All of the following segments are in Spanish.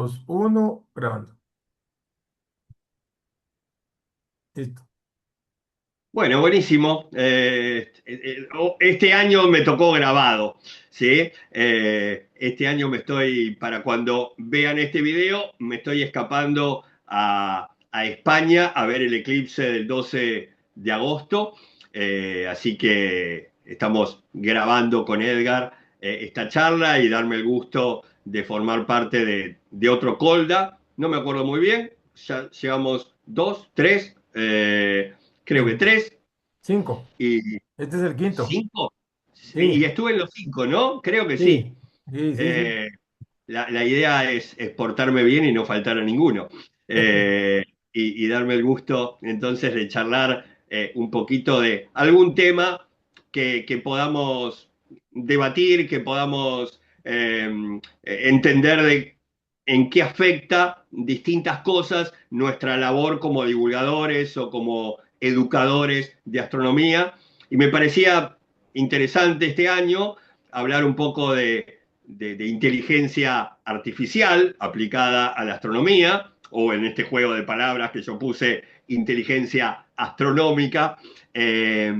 dos, uno, grabando. Listo. Bueno, buenísimo. Este año me tocó grabado, ¿sí? Este año para cuando vean este video, me estoy escapando a España a ver el eclipse del 12 de agosto. Así que estamos grabando con Edgar esta charla y darme el gusto de formar parte de otro Colda. No me acuerdo muy bien, ya llevamos dos, tres. Creo que Cinco. tres Cinco. y Este es el quinto. cinco. Y Sí, estuve en los cinco, ¿no? Creo que sí, sí. sí, sí, sí. Eh, la idea es portarme bien y no faltar a ninguno. Eh, y darme el gusto entonces de charlar un poquito de algún tema que podamos debatir, que podamos entender de en qué afecta distintas cosas nuestra labor como divulgadores o como educadores de astronomía. Y me parecía interesante este año hablar un poco de inteligencia artificial aplicada a la astronomía, o en este juego de palabras que yo puse, inteligencia astronómica. Eh,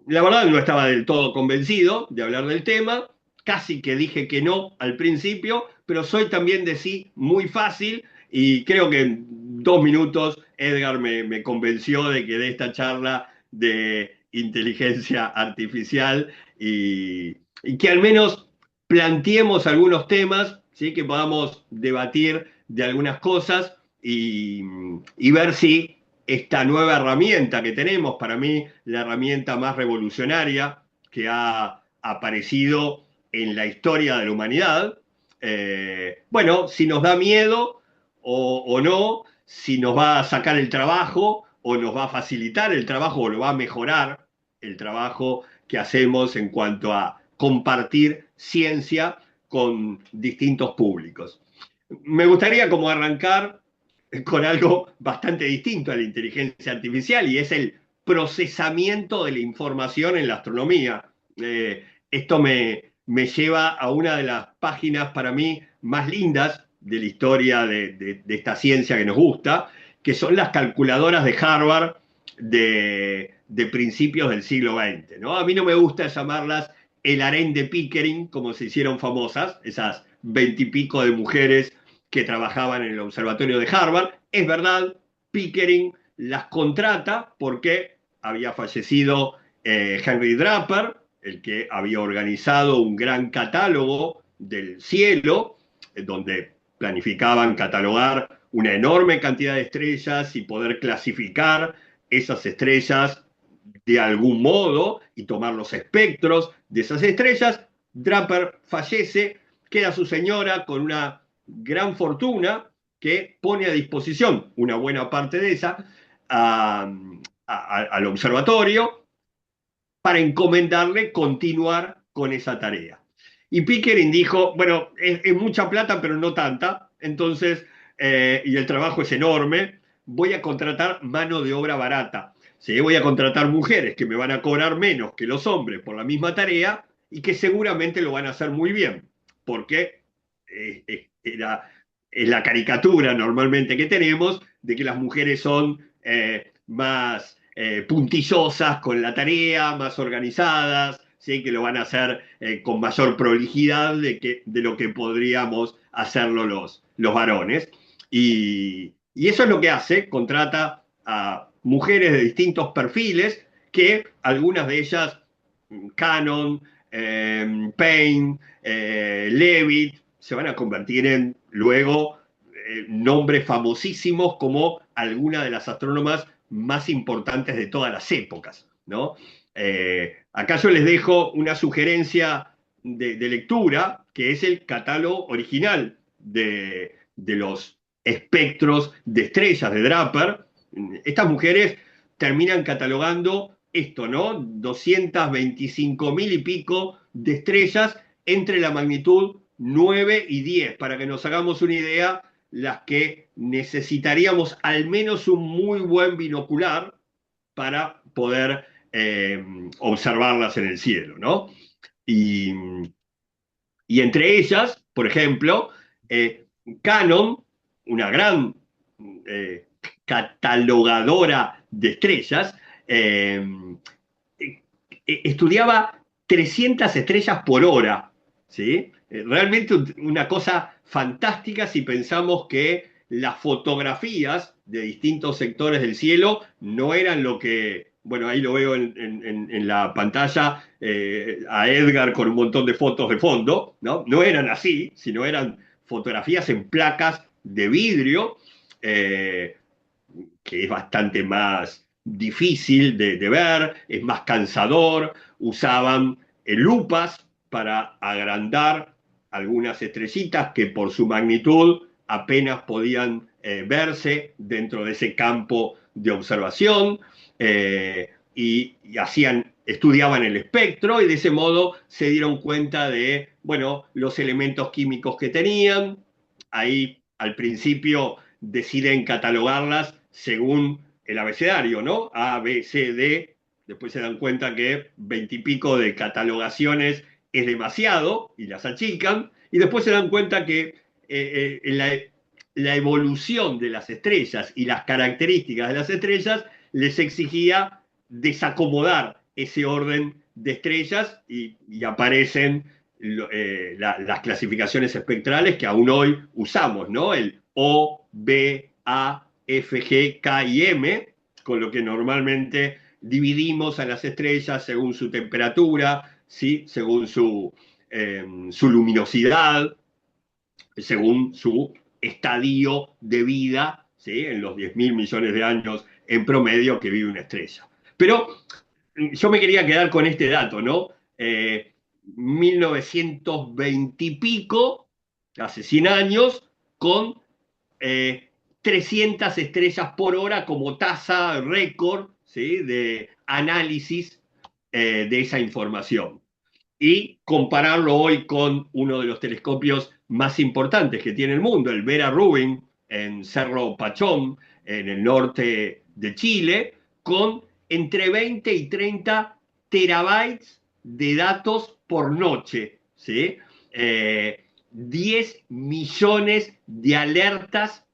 la verdad no estaba del todo convencido de hablar del tema, casi que dije que no al principio, pero soy también de sí muy fácil y creo que en 2 minutos Edgar me convenció de que de esta charla de inteligencia artificial y que al menos planteemos algunos temas, ¿sí? Que podamos debatir de algunas cosas y ver si esta nueva herramienta que tenemos, para mí la herramienta más revolucionaria que ha aparecido en la historia de la humanidad, bueno, si nos da miedo o no, si nos va a sacar el trabajo o nos va a facilitar el trabajo o lo va a mejorar el trabajo que hacemos en cuanto a compartir ciencia con distintos públicos. Me gustaría como arrancar con algo bastante distinto a la inteligencia artificial y es el procesamiento de la información en la astronomía. Esto me lleva a una de las páginas para mí más lindas de la historia de esta ciencia que nos gusta, que son las calculadoras de Harvard de principios del siglo XX, ¿no? A mí no me gusta llamarlas el harén de Pickering, como se hicieron famosas, esas 20 y pico de mujeres que trabajaban en el observatorio de Harvard. Es verdad, Pickering las contrata porque había fallecido Henry Draper, el que había organizado un gran catálogo del cielo, donde planificaban catalogar una enorme cantidad de estrellas y poder clasificar esas estrellas de algún modo y tomar los espectros de esas estrellas. Draper fallece, queda su señora con una gran fortuna que pone a disposición una buena parte de esa al observatorio para encomendarle continuar con esa tarea. Y Pickering dijo, bueno, es mucha plata, pero no tanta, entonces, y el trabajo es enorme, voy a contratar mano de obra barata. ¿Sí? Voy a contratar mujeres que me van a cobrar menos que los hombres por la misma tarea y que seguramente lo van a hacer muy bien, porque era, es la caricatura normalmente que tenemos de que las mujeres son más puntillosas con la tarea, más organizadas, ¿sí? Que lo van a hacer con mayor prolijidad de lo que podríamos hacerlo los varones. Y eso es lo que hace, contrata a mujeres de distintos perfiles, que algunas de ellas, Canon, Payne, Leavitt, se van a convertir en luego nombres famosísimos como algunas de las astrónomas más importantes de todas las épocas, ¿no? Acá yo les dejo una sugerencia de lectura, que es el catálogo original de los espectros de estrellas de Draper. Estas mujeres terminan catalogando esto, ¿no? 225.000 y pico de estrellas entre la magnitud 9 y 10, para que nos hagamos una idea, las que necesitaríamos al menos un muy buen binocular para poder observarlas en el cielo, ¿no? Y, y entre ellas, por ejemplo, Canon, una gran eh, catalogadora de estrellas, eh, estudiaba 300 estrellas por hora, ¿sí? Realmente una cosa fantástica si pensamos que las fotografías de distintos sectores del cielo no eran lo que, bueno, ahí lo veo en la pantalla, a Edgar con un montón de fotos de fondo, ¿no? No eran así, sino eran fotografías en placas de vidrio, eh, que es bastante más difícil de ver, es más cansador, usaban lupas para agrandar algunas estrellitas que por su magnitud apenas podían verse dentro de ese campo de observación, y hacían, estudiaban el espectro y de ese modo se dieron cuenta de, bueno, los elementos químicos que tenían. Ahí al principio deciden catalogarlas según el abecedario, ¿no? A, B, C, D. Después se dan cuenta que 20 y pico de catalogaciones es demasiado y las achican. Y después se dan cuenta que la evolución de las estrellas y las características de las estrellas les exigía desacomodar ese orden de estrellas y aparecen las clasificaciones espectrales que aún hoy usamos, ¿no? El O, B, A, F, G, K y M, con lo que normalmente dividimos a las estrellas según su temperatura, ¿sí? Según su luminosidad, según su estadio de vida, ¿sí? En los 10.000 millones de años en promedio que vive una estrella. Pero yo me quería quedar con este dato, ¿no? 1920 y pico, hace 100 años, con 300 estrellas por hora como tasa récord, ¿sí? De análisis de esa información. Y compararlo hoy con uno de los telescopios más importantes que tiene el mundo, el Vera Rubin, en Cerro Pachón, en el norte de Chile, con entre 20 y 30 terabytes de datos por noche, ¿sí? 10 millones de alertas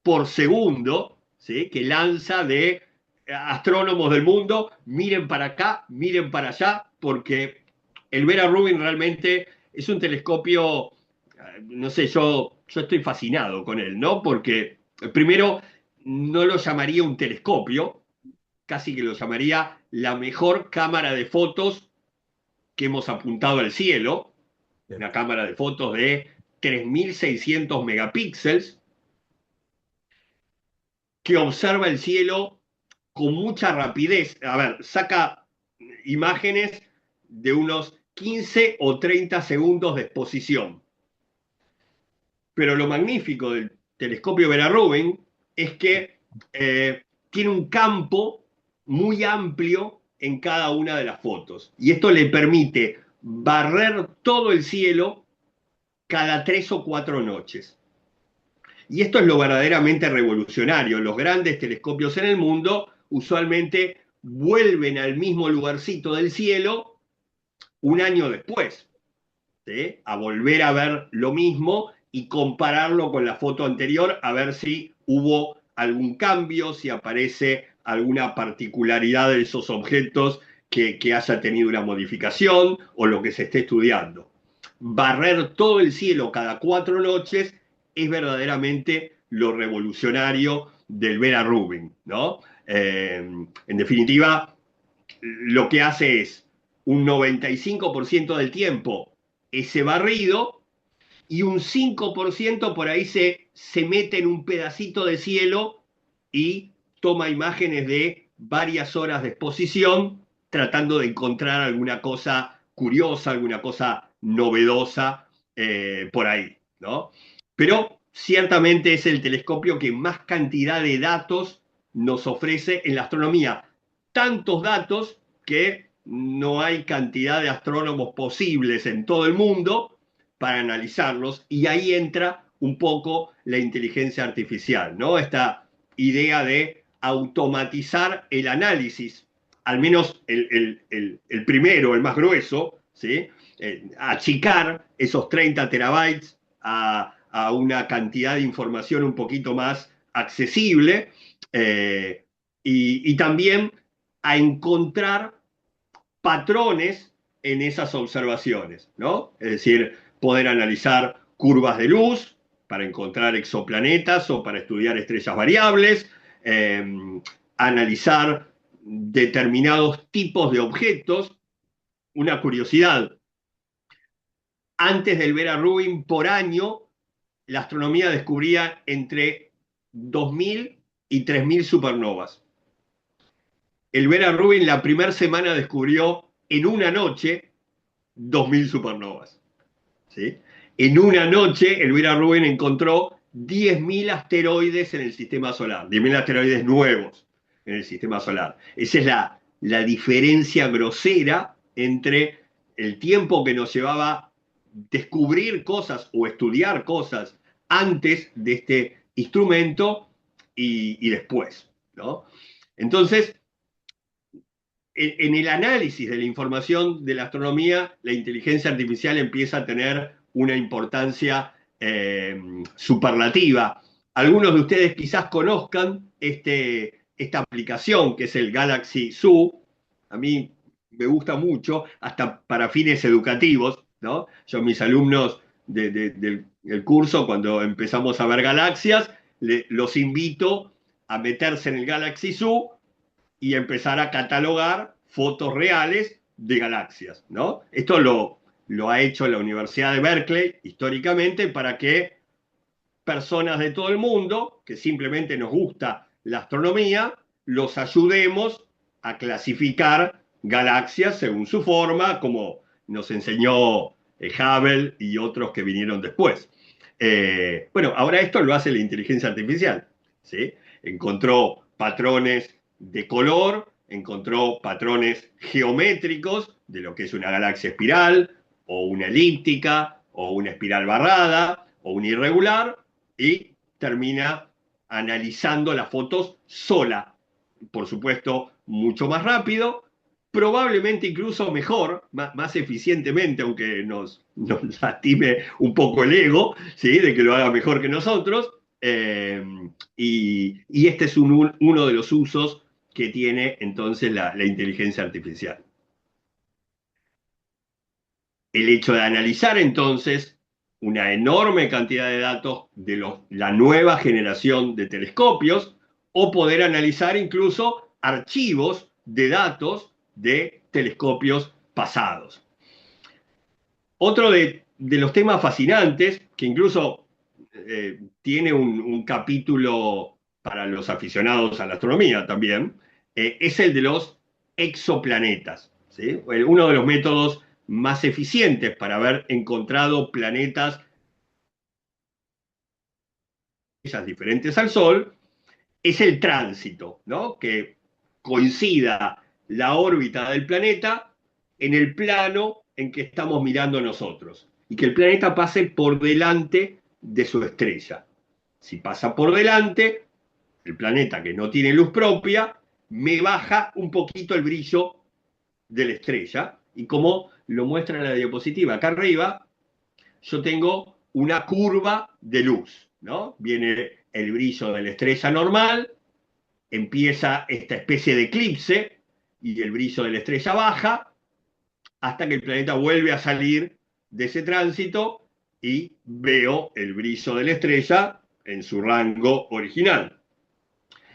por segundo, ¿sí? Que lanza de astrónomos del mundo, miren para acá, miren para allá, porque el Vera Rubin realmente es un telescopio, no sé, yo estoy fascinado con él, ¿no? Porque primero no lo llamaría un telescopio, casi que lo llamaría la mejor cámara de fotos que hemos apuntado al cielo, Bien. una cámara de fotos de 3.600 megapíxeles, que observa el cielo con mucha rapidez. A ver, saca imágenes de unos 15 o 30 segundos de exposición. Pero lo magnífico del telescopio Vera Rubin es que tiene un campo muy amplio en cada una de las fotos. Y esto le permite barrer todo el cielo cada 3 o 4 noches. Y esto es lo verdaderamente revolucionario. Los grandes telescopios en el mundo usualmente vuelven al mismo lugarcito del cielo un año después, ¿sí? A volver a ver lo mismo y compararlo con la foto anterior a ver si hubo algún cambio, si aparece alguna particularidad de esos objetos que haya tenido una modificación o lo que se esté estudiando. Barrer todo el cielo cada 4 noches es verdaderamente lo revolucionario del Vera Rubin, ¿no? En definitiva, lo que hace es un 95% del tiempo ese barrido y un 5% por ahí se mete en un pedacito de cielo y toma imágenes de varias horas de exposición tratando de encontrar alguna cosa curiosa, alguna cosa novedosa por ahí, ¿no? Pero ciertamente es el telescopio que más cantidad de datos nos ofrece en la astronomía. Tantos datos que no hay cantidad de astrónomos posibles en todo el mundo para analizarlos, y ahí entra un poco la inteligencia artificial, ¿no? Esta idea de automatizar el análisis, al menos el primero, el más grueso, ¿sí? Achicar esos 30 terabytes a una cantidad de información un poquito más accesible, y también a encontrar patrones en esas observaciones, ¿no? Es decir, poder analizar curvas de luz para encontrar exoplanetas o para estudiar estrellas variables, eh, analizar determinados tipos de objetos. Una curiosidad, antes del Vera Rubin, por año, la astronomía descubría entre 2.000 y 3.000 supernovas. El Vera Rubin la primera semana descubrió en una noche 2.000 supernovas. ¿Sí? En una noche, Elvira Rubin encontró 10.000 asteroides en el sistema solar, 10.000 asteroides nuevos en el sistema solar. Esa es la diferencia grosera entre el tiempo que nos llevaba descubrir cosas o estudiar cosas antes de este instrumento y después, ¿no? Entonces, en el análisis de la información de la astronomía, la inteligencia artificial empieza a tener una importancia superlativa. Algunos de ustedes quizás conozcan esta aplicación que es el Galaxy Zoo. A mí me gusta mucho, hasta para fines educativos, ¿no? Yo, mis alumnos del curso, cuando empezamos a ver galaxias, los invito a meterse en el Galaxy Zoo y empezar a catalogar fotos reales de galaxias, ¿no? Esto lo ha hecho la Universidad de Berkeley históricamente para que personas de todo el mundo, que simplemente nos gusta la astronomía, los ayudemos a clasificar galaxias según su forma, como nos enseñó Hubble y otros que vinieron después. Bueno, ahora esto lo hace la inteligencia artificial, ¿sí? Encontró patrones de color, encontró patrones geométricos de lo que es una galaxia espiral, o una elíptica, o una espiral barrada, o una irregular, y termina analizando las fotos sola. Por supuesto, mucho más rápido, probablemente incluso mejor, más eficientemente, aunque nos lastime un poco el ego, ¿sí? De que lo haga mejor que nosotros. Y este es uno de los usos que tiene entonces la inteligencia artificial. El hecho de analizar entonces una enorme cantidad de datos de la nueva generación de telescopios, o poder analizar incluso archivos de datos de telescopios pasados. Otro de los temas fascinantes, que incluso tiene un capítulo para los aficionados a la astronomía también, es el de los exoplanetas, ¿sí? Uno de los métodos más eficientes para haber encontrado planetas diferentes al Sol es el tránsito, ¿no? Que coincida la órbita del planeta en el plano en que estamos mirando nosotros y que el planeta pase por delante de su estrella. Si pasa por delante, el planeta que no tiene luz propia, me baja un poquito el brillo de la estrella, y como lo muestra en la diapositiva acá arriba, yo tengo una curva de luz, ¿no? Viene el brillo de la estrella normal, empieza esta especie de eclipse y el brillo de la estrella baja hasta que el planeta vuelve a salir de ese tránsito y veo el brillo de la estrella en su rango original.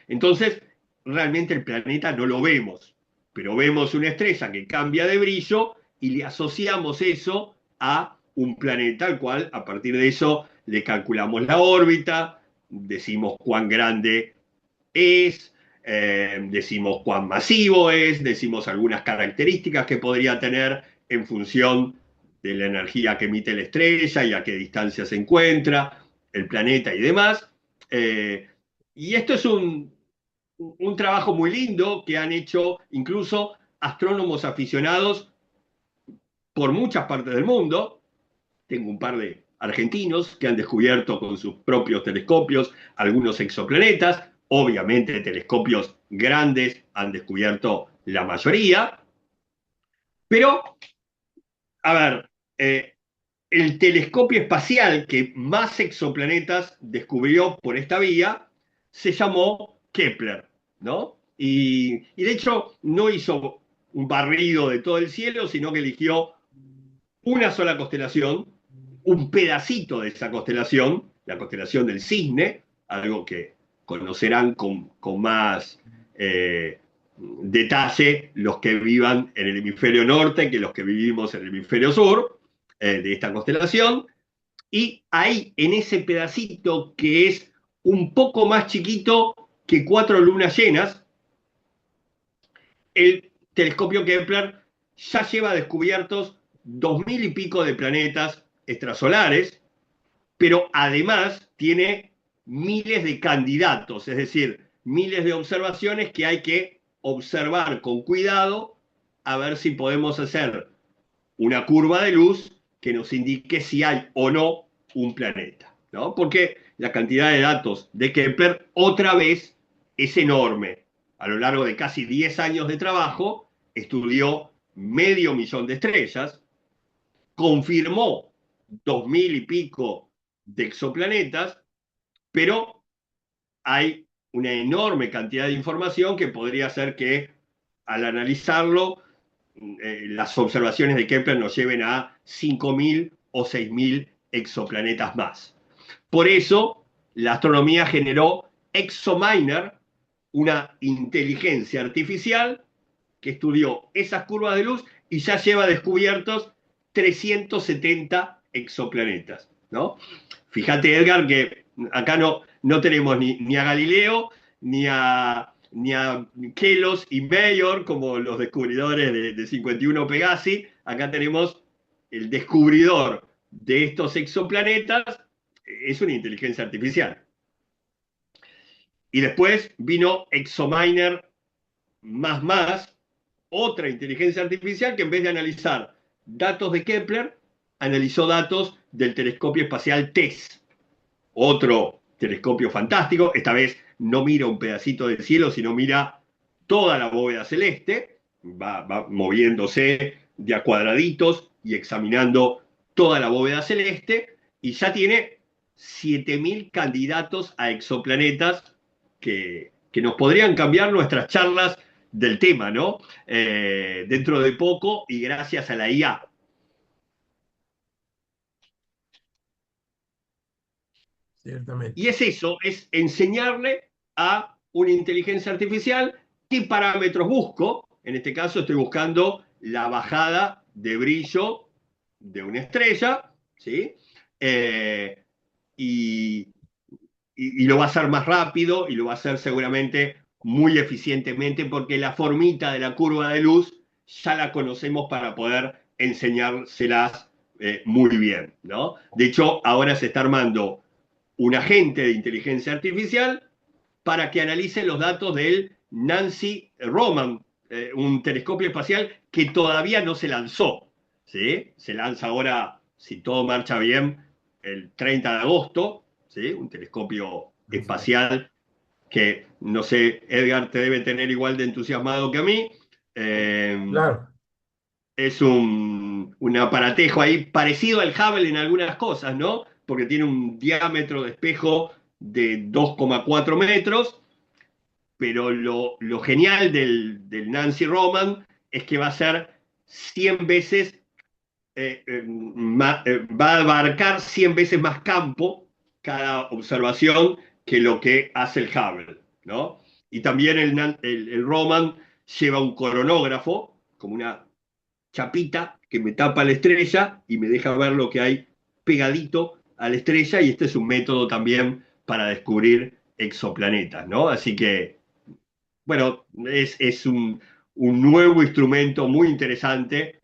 Entonces, realmente el planeta no lo vemos, pero vemos una estrella que cambia de brillo y le asociamos eso a un planeta al cual a partir de eso le calculamos la órbita, decimos cuán grande es, decimos cuán masivo es, decimos algunas características que podría tener en función de la energía que emite la estrella y a qué distancia se encuentra el planeta y demás. Y esto es un trabajo muy lindo que han hecho incluso astrónomos aficionados por muchas partes del mundo. Tengo un par de argentinos que han descubierto con sus propios telescopios algunos exoplanetas. Obviamente telescopios grandes han descubierto la mayoría. Pero, a ver, el telescopio espacial que más exoplanetas descubrió por esta vía se llamó Kepler, ¿no? Y de hecho no hizo un barrido de todo el cielo, sino que eligió una sola constelación, un pedacito de esa constelación, la constelación del Cisne, algo que conocerán con más detalle los que vivan en el hemisferio norte que los que vivimos en el hemisferio sur, de esta constelación. Y ahí, en ese pedacito que es un poco más chiquito que 4 lunas llenas, el telescopio Kepler ya lleva descubiertos 2000 y pico de planetas extrasolares, pero además tiene miles de candidatos, es decir, miles de observaciones que hay que observar con cuidado a ver si podemos hacer una curva de luz que nos indique si hay o no un planeta, ¿no? Porque la cantidad de datos de Kepler otra vez es enorme. A lo largo de casi 10 años de trabajo, estudió 500.000 de estrellas, confirmó 2000 y pico de exoplanetas, pero hay una enorme cantidad de información que podría hacer que al analizarlo las observaciones de Kepler nos lleven a 5.000 o 6.000 exoplanetas más. Por eso, la astronomía generó ExoMiner, una inteligencia artificial que estudió esas curvas de luz y ya lleva descubiertos 370 exoplanetas, ¿no? Fíjate, Edgar, que acá no tenemos ni a Galileo, ni a Kelos y Mayor como los descubridores de 51 Pegasi. Acá tenemos el descubridor de estos exoplanetas, es una inteligencia artificial. Y después vino ExoMiner más, otra inteligencia artificial que en vez de analizar datos de Kepler, analizó datos del telescopio espacial TESS, otro telescopio fantástico. Esta vez no mira un pedacito del cielo, sino mira toda la bóveda celeste, va moviéndose de a cuadraditos y examinando toda la bóveda celeste, y ya tiene 7.000 candidatos a exoplanetas que nos podrían cambiar nuestras charlas del tema, ¿no? Dentro de poco y gracias a la IA. Ciertamente. Y es eso, es enseñarle a una inteligencia artificial qué parámetros busco. En este caso estoy buscando la bajada de brillo de una estrella, ¿sí? Eh, y, y lo va a hacer más rápido y lo va a hacer seguramente muy eficientemente porque la formita de la curva de luz ya la conocemos para poder enseñárselas muy bien, ¿no? De hecho, ahora se está armando un agente de inteligencia artificial para que analice los datos del Nancy Roman, un telescopio espacial que todavía no se lanzó, ¿sí? Se lanza ahora, si todo marcha bien, el 30 de agosto, ¿sí? Un telescopio Así es. espacial que, no sé, Edgar te debe tener igual de entusiasmado que a mí. Claro. Es un aparatejo ahí parecido al Hubble en algunas cosas, ¿no? Porque tiene un diámetro de espejo de 2,4 metros, pero lo genial del Nancy Roman es que va a ser 100 veces, va a abarcar 100 veces más campo cada observación que lo que hace el Hubble, ¿no? Y también el Roman lleva un coronógrafo, como una chapita que me tapa la estrella y me deja ver lo que hay pegadito a la estrella, y este es un método también para descubrir exoplanetas, ¿no? Así que, bueno, es un nuevo instrumento muy interesante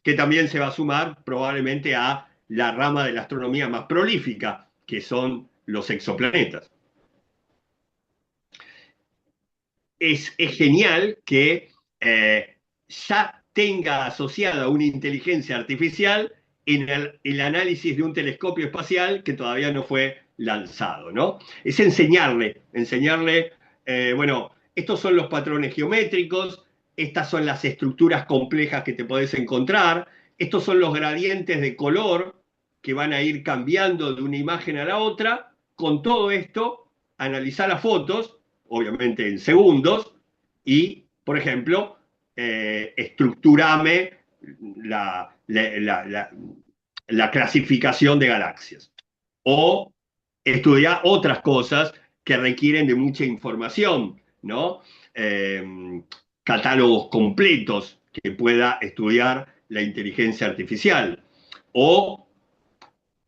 que también se va a sumar probablemente a la rama de la astronomía más prolífica, que son los exoplanetas. Es genial que ya tenga asociada una inteligencia artificial en el análisis de un telescopio espacial que todavía no fue lanzado, ¿no? Es enseñarle, bueno, estos son los patrones geométricos, estas son las estructuras complejas que te podés encontrar, estos son los gradientes de color que van a ir cambiando de una imagen a la otra. Con todo esto, analizar las fotos, obviamente en segundos, y, por ejemplo, estructurame la, la, la, la, la clasificación de galaxias. O estudiar otras cosas que requieren de mucha información, ¿no? Eh, Catálogos completos que pueda estudiar la inteligencia artificial. O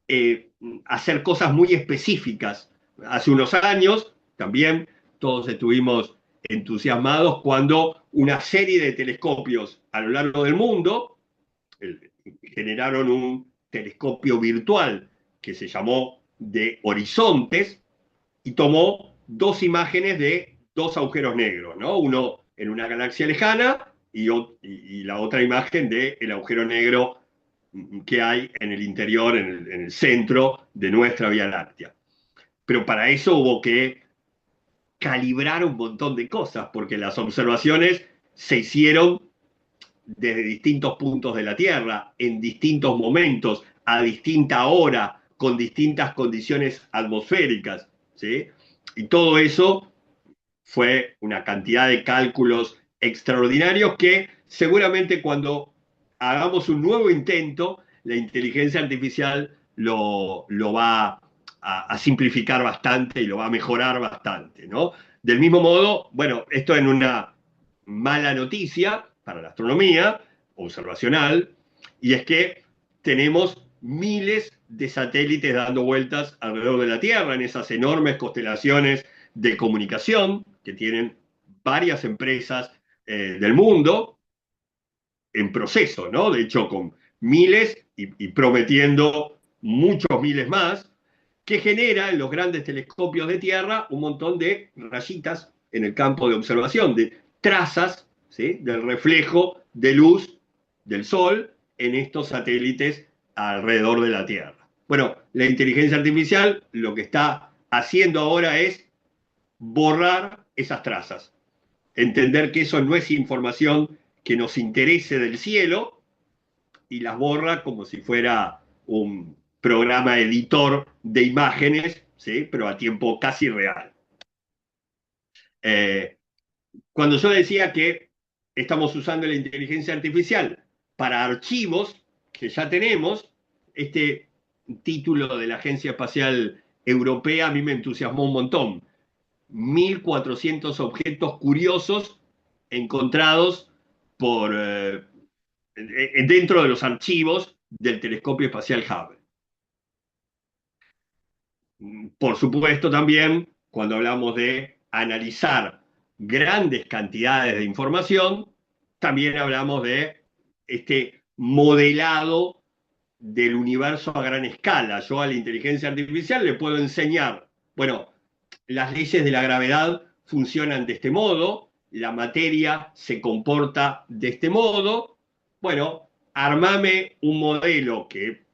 eh, hacer cosas muy específicas. Hace unos años también todos estuvimos entusiasmados cuando una serie de telescopios a lo largo del mundo generaron un telescopio virtual que se llamó de horizontes y tomó dos imágenes de dos agujeros negros, ¿no? Uno en una galaxia lejana y la otra imagen del agujero negro que hay en el interior, en el centro de nuestra Vía Láctea. Pero para eso hubo que calibrar un montón de cosas, porque las observaciones se hicieron desde distintos puntos de la Tierra, en distintos momentos, a distinta hora, con distintas condiciones atmosféricas, ¿sí? Y todo eso fue una cantidad de cálculos extraordinarios que seguramente cuando hagamos un nuevo intento, la inteligencia artificial lo va a simplificar bastante y lo va a mejorar bastante, ¿no? Del mismo modo, bueno, esto en una mala noticia para la astronomía observacional, y es que tenemos miles de satélites dando vueltas alrededor de la Tierra en esas enormes constelaciones de comunicación que tienen varias empresas del mundo en proceso, ¿no? De hecho, con miles y prometiendo muchos miles más, que genera en los grandes telescopios de Tierra un montón de rayitas en el campo de observación, de trazas, ¿sí? Del reflejo de luz del Sol en estos satélites alrededor de la Tierra. Bueno, la inteligencia artificial lo que está haciendo ahora es borrar esas trazas, entender que eso no es información que nos interese del cielo y las borra como si fuera un programa editor de imágenes, ¿sí? Pero a tiempo casi real. Eh, Cuando yo decía que estamos usando la inteligencia artificial para archivos que ya tenemos, este título de la Agencia Espacial Europea a mí me entusiasmó un montón. 1.400 objetos curiosos encontrados dentro de los archivos del telescopio espacial Hubble. Por supuesto, también cuando hablamos de analizar grandes cantidades de información, también hablamos de este modelado del universo a gran escala. Yo a la inteligencia artificial le puedo enseñar, bueno, las leyes de la gravedad funcionan de este modo, la materia se comporta de este modo. Bueno, armame un modelo que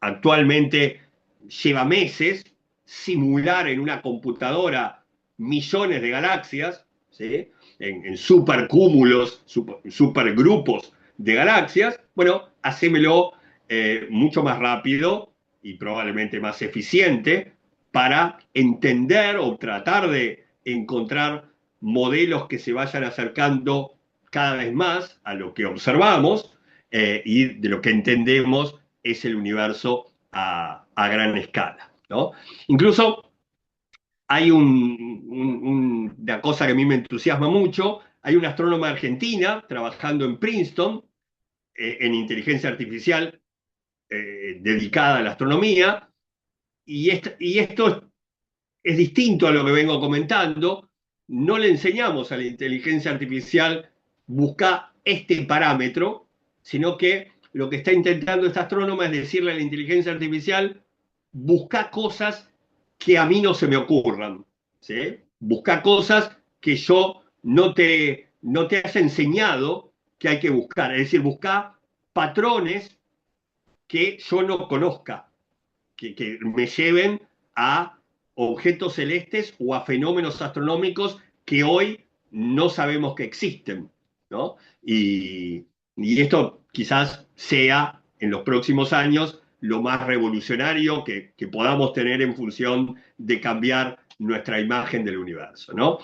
actualmente lleva meses, simular en una computadora millones de galaxias, ¿sí? En supercúmulos, supergrupos de galaxias. Bueno, hacémelo mucho más rápido y probablemente más eficiente para entender o tratar de encontrar modelos que se vayan acercando cada vez más a lo que observamos y de lo que entendemos es el universo a gran escala, ¿no? Incluso hay una cosa que a mí me entusiasma mucho, hay una astrónoma argentina trabajando en Princeton en inteligencia artificial dedicada a la astronomía, y esto es distinto a lo que vengo comentando. No le enseñamos a la inteligencia artificial buscar este parámetro, sino que lo que está intentando esta astrónoma es decirle a la inteligencia artificial, busca cosas que a mí no se me ocurran, ¿sí? Busca cosas que yo no te haya enseñado que hay que buscar, es decir, busca patrones que yo no conozca, que me lleven a objetos celestes o a fenómenos astronómicos que hoy no sabemos que existen, ¿no? Y esto quizás sea en los próximos años lo más revolucionario que podamos tener en función de cambiar nuestra imagen del universo, ¿no?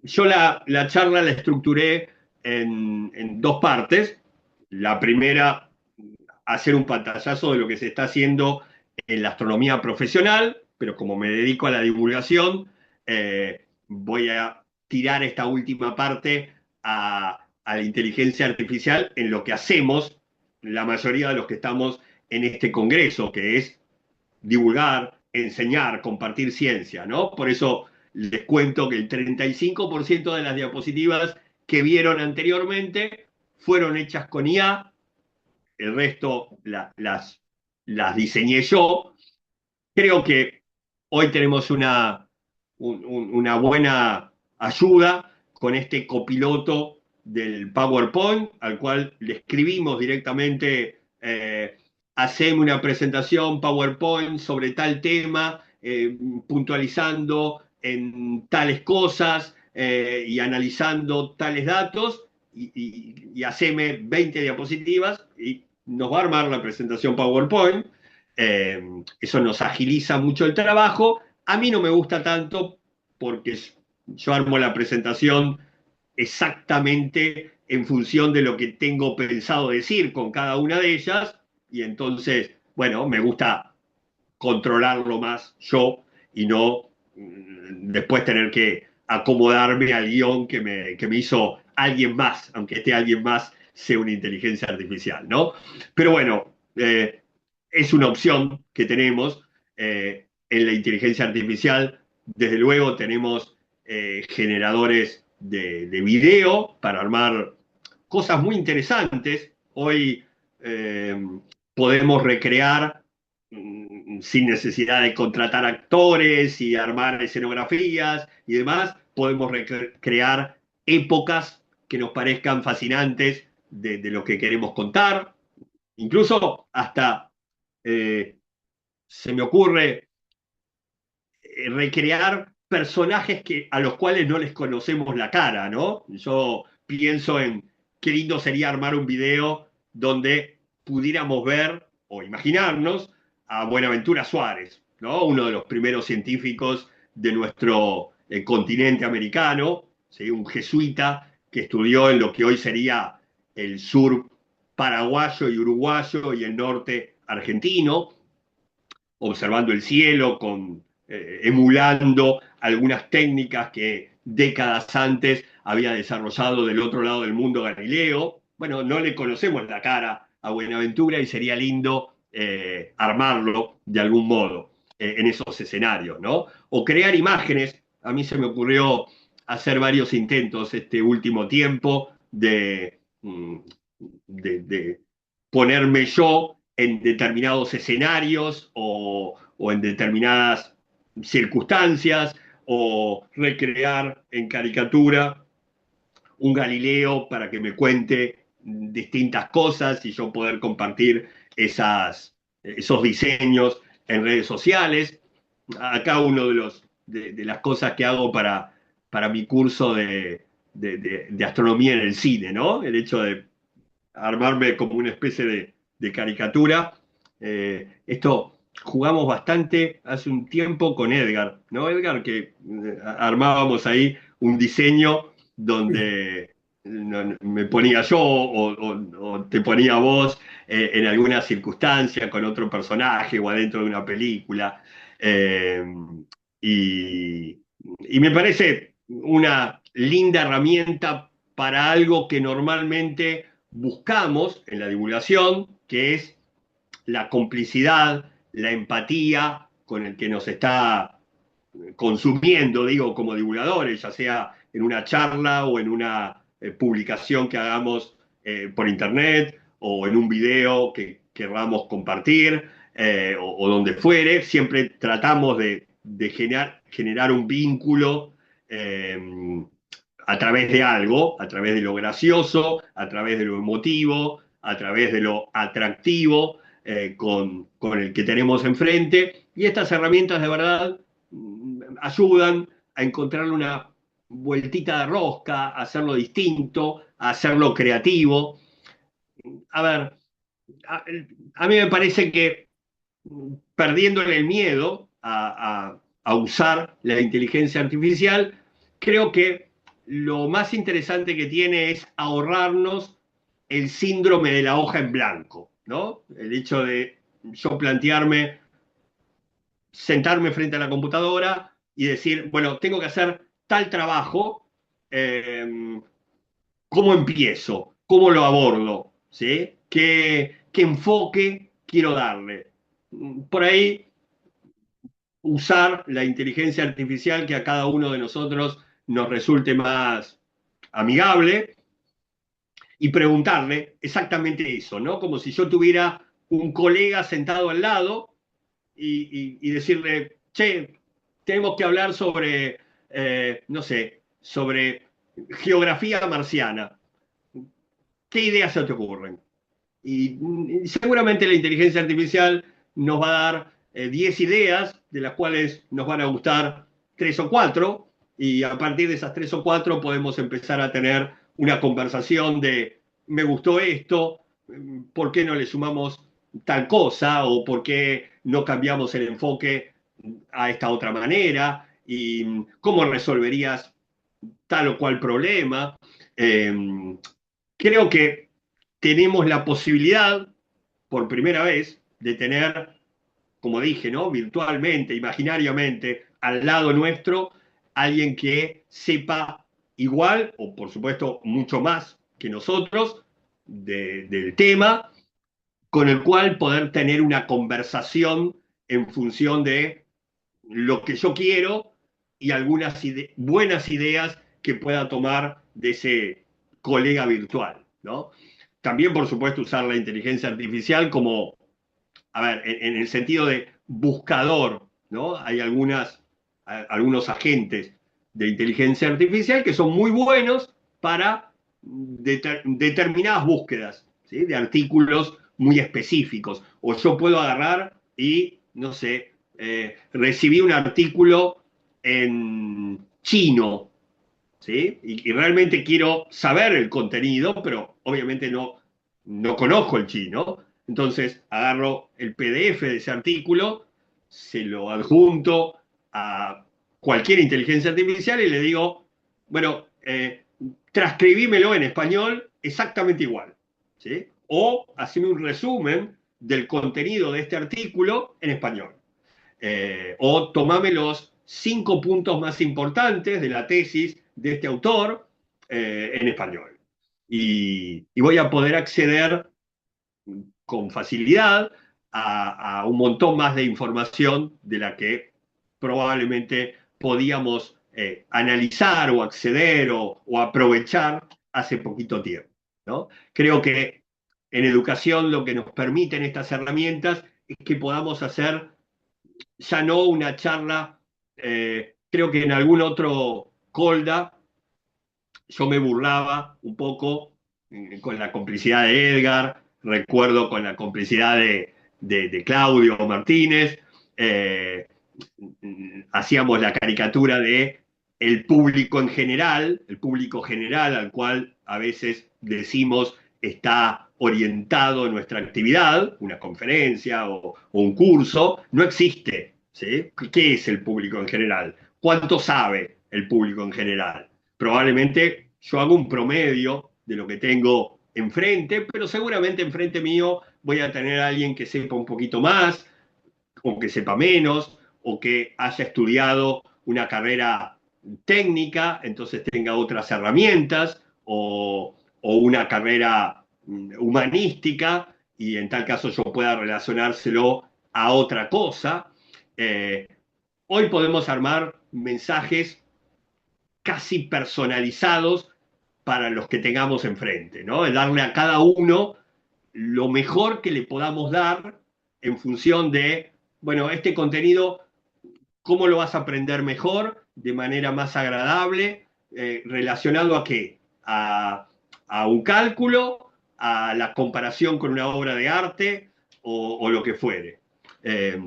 Yo la charla la estructuré en dos partes. La primera, hacer un pantallazo de lo que se está haciendo en la astronomía profesional, pero como me dedico a la divulgación, voy a tirar esta última parte a la inteligencia artificial en lo que hacemos la mayoría de los que estamos en este congreso, que es divulgar, enseñar, compartir ciencia, ¿no? Por eso les cuento que el 35% de las diapositivas que vieron anteriormente fueron hechas con IA, el resto las diseñé yo. Creo que hoy tenemos una buena ayuda con este copiloto del PowerPoint, al cual le escribimos directamente, haceme una presentación PowerPoint sobre tal tema, puntualizando en tales cosas y analizando tales datos, y haceme 20 diapositivas y nos va a armar la presentación PowerPoint. Eso nos agiliza mucho el trabajo. A mí no me gusta tanto porque yo armo la presentación exactamente en función de lo que tengo pensado decir con cada una de ellas, y entonces, bueno, me gusta controlarlo más yo y no después tener que acomodarme al guión que me hizo alguien más, aunque este alguien más sea una inteligencia artificial, ¿no? Pero bueno, es una opción que tenemos en la inteligencia artificial. Desde luego tenemos generadores de video para armar cosas muy interesantes. Hoy eh, podemos recrear sin necesidad de contratar actores y armar escenografías y demás, podemos recrear épocas que nos parezcan fascinantes de lo que queremos contar. Incluso hasta eh, se me ocurre recrear personajes a los cuales no les conocemos la cara, ¿no? Yo pienso en qué lindo sería armar un video donde pudiéramos ver o imaginarnos a Buenaventura Suárez, ¿no? Uno de los primeros científicos de nuestro continente americano, ¿sí? Un jesuita que estudió en lo que hoy sería el sur paraguayo y uruguayo y el norte argentino, observando el cielo, emulando algunas técnicas que décadas antes había desarrollado del otro lado del mundo Galileo. Bueno, no le conocemos la cara a Buenaventura y sería lindo armarlo de algún modo en esos escenarios, ¿no? O crear imágenes. A mí se me ocurrió hacer varios intentos este último tiempo de ponerme yo en determinados escenarios o en determinadas circunstancias, o recrear en caricatura un Galileo para que me cuente distintas cosas y yo poder compartir esos diseños en redes sociales. Acá uno de las cosas que hago para mi curso de astronomía en el cine, ¿no? El hecho de armarme como una especie de caricatura. Esto jugamos bastante hace un tiempo con Edgar, ¿no, Edgar? Que armábamos ahí un diseño Sí. donde me ponía yo o te ponía vos en alguna circunstancia con otro personaje o adentro de una película. Eh, y, y me parece una linda herramienta para algo que normalmente buscamos en la divulgación, que es la complicidad, la empatía con el que nos está consumiendo, digo, como divulgadores, ya sea en una charla o en una publicación que hagamos por internet o en un video que queramos compartir o donde fuere. Siempre tratamos de generar un vínculo eh, a través de algo, a través de lo gracioso, a través de lo emotivo, a través de lo atractivo con el que tenemos enfrente. Y estas herramientas de verdad ayudan a encontrar una vueltita de rosca, a hacerlo distinto, a hacerlo creativo. A ver, a, a mí me parece que perdiéndole el miedo a usar la inteligencia artificial, creo que lo más interesante que tiene es ahorrarnos el síndrome de la hoja en blanco, ¿no? El hecho de yo plantearme, sentarme frente a la computadora y decir, bueno, tengo que hacer tal trabajo, eh, ¿cómo empiezo? ¿Cómo lo abordo? ¿Sí? ¿Qué enfoque quiero darle? Por ahí usar la inteligencia artificial que a cada uno de nosotros nos resulte más amigable y preguntarle exactamente eso, ¿no? Como si yo tuviera un colega sentado al lado y decirle, che, tenemos que hablar sobre, no sé, sobre geografía marciana. ¿Qué ideas se te ocurren? Y seguramente la inteligencia artificial nos va a dar 10 ideas, de las cuales nos van a gustar 3 o 4, y a partir de esas 3 o 4 podemos empezar a tener una conversación de, me gustó esto, ¿por qué no le sumamos tal cosa? ¿O por qué no cambiamos el enfoque a esta otra manera? ¿Y cómo resolverías tal o cual problema? Eh, Creo que tenemos la posibilidad, por primera vez, de tener, como dije, ¿no? Virtualmente, imaginariamente, al lado nuestro, alguien que sepa igual, o por supuesto mucho más que nosotros, del tema, con el cual poder tener una conversación en función de lo que yo quiero y algunas buenas ideas que pueda tomar de ese colega virtual, ¿no? También, por supuesto, usar la inteligencia artificial como, a ver, en el sentido de buscador, ¿no? Hay algunos agentes de inteligencia artificial que son muy buenos para determinadas búsquedas, ¿sí? De artículos muy específicos. O yo puedo agarrar y, no sé, recibí un artículo en chino, ¿sí? Y realmente quiero saber el contenido, pero obviamente no conozco el chino. Entonces agarro el PDF de ese artículo, se lo adjunto a cualquier inteligencia artificial y le digo, bueno, transcribímelo en español exactamente igual, ¿sí? O haceme un resumen del contenido de este artículo en español. O tomame los 5 puntos más importantes de la tesis de este autor en español. Y voy a poder acceder con facilidad a un montón más de información de la que probablemente podíamos analizar o acceder o aprovechar hace poquito tiempo, ¿no? Creo que en educación lo que nos permiten estas herramientas es que podamos hacer ya no una charla, creo que en algún otro Colda yo me burlaba un poco con la complicidad de Edgar, recuerdo con la complicidad de Claudio Martínez, eh, hacíamos la caricatura de el público en general, el público general al cual a veces decimos está orientado en nuestra actividad, una conferencia o un curso, no existe. ¿Sí? ¿Qué es el público en general? ¿Cuánto sabe el público en general? Probablemente yo hago un promedio de lo que tengo enfrente, pero seguramente enfrente mío voy a tener a alguien que sepa un poquito más, o que sepa menos, o que haya estudiado una carrera técnica, entonces tenga otras herramientas, o una carrera humanística, y en tal caso yo pueda relacionárselo a otra cosa. Eh, Hoy podemos armar mensajes casi personalizados para los que tengamos enfrente, ¿no? De darle a cada uno lo mejor que le podamos dar en función de, bueno, este contenido, ¿cómo lo vas a aprender mejor, de manera más agradable, relacionado a qué? A un cálculo, a la comparación con una obra de arte o lo que fuere. Eh,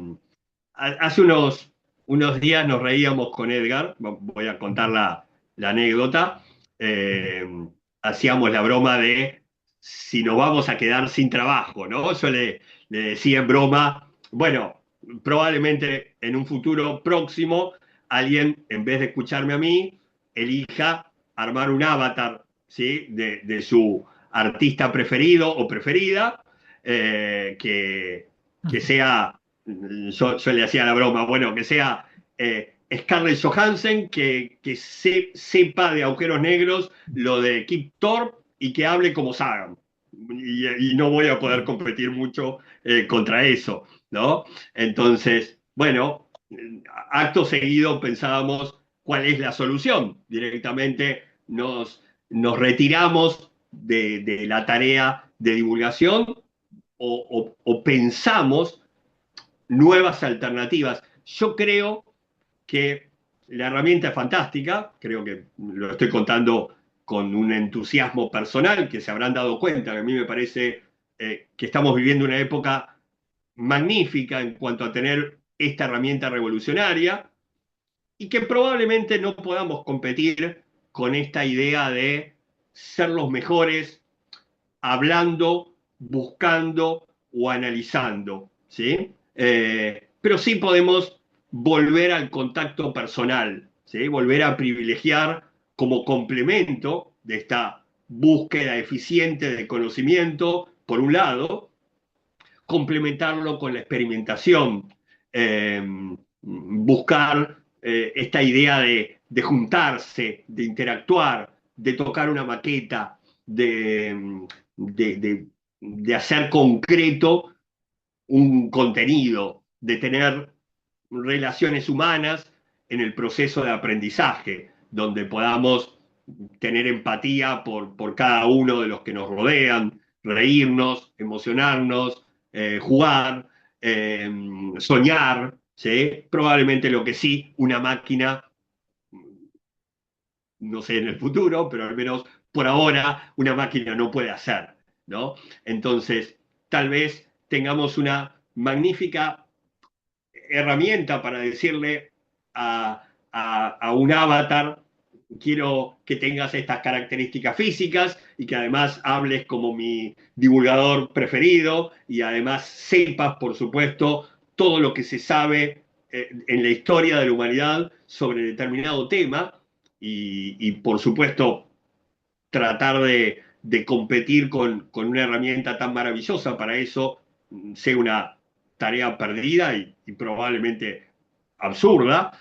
Hace unos días nos reíamos con Edgar, voy a contar la anécdota. Eh, Hacíamos la broma de si nos vamos a quedar sin trabajo, ¿no? Le decía en broma, bueno, probablemente en un futuro próximo alguien, en vez de escucharme a mí, elija armar un avatar, ¿sí? De su artista preferido o preferida, que sea, yo le hacía la broma, bueno, que sea Scarlett Johansson, que sepa de agujeros negros lo de Kip Thorne y que hable como Sagan. Y no voy a poder competir mucho contra eso, ¿no? Entonces, bueno, acto seguido pensábamos cuál es la solución. Directamente nos retiramos de la tarea de divulgación o pensamos nuevas alternativas. Yo creo que la herramienta es fantástica, creo que lo estoy contando con un entusiasmo personal, que se habrán dado cuenta, que a mí me parece que estamos viviendo una época magnífica en cuanto a tener esta herramienta revolucionaria y que probablemente no podamos competir con esta idea de ser los mejores hablando, buscando o analizando, ¿sí? Pero sí podemos volver al contacto personal, ¿sí? Volver a privilegiar como complemento de esta búsqueda eficiente de conocimiento, por un lado, complementarlo con la experimentación, eh, buscar esta idea de juntarse, de interactuar, de tocar una maqueta, de, de, de hacer concreto un contenido, de tener relaciones humanas en el proceso de aprendizaje, donde podamos tener empatía por cada uno de los que nos rodean, reírnos, emocionarnos, jugar, eh, soñar, ¿sí? Probablemente lo que sí una máquina, no sé en el futuro, pero al menos por ahora una máquina no puede hacer, ¿no? Entonces, tal vez tengamos una magnífica herramienta para decirle a un avatar, quiero que tengas estas características físicas y que además hables como mi divulgador preferido y además sepas, por supuesto, todo lo que se sabe en la historia de la humanidad sobre determinado tema y por supuesto, tratar de competir con una herramienta tan maravillosa para eso sea una tarea perdida y probablemente absurda.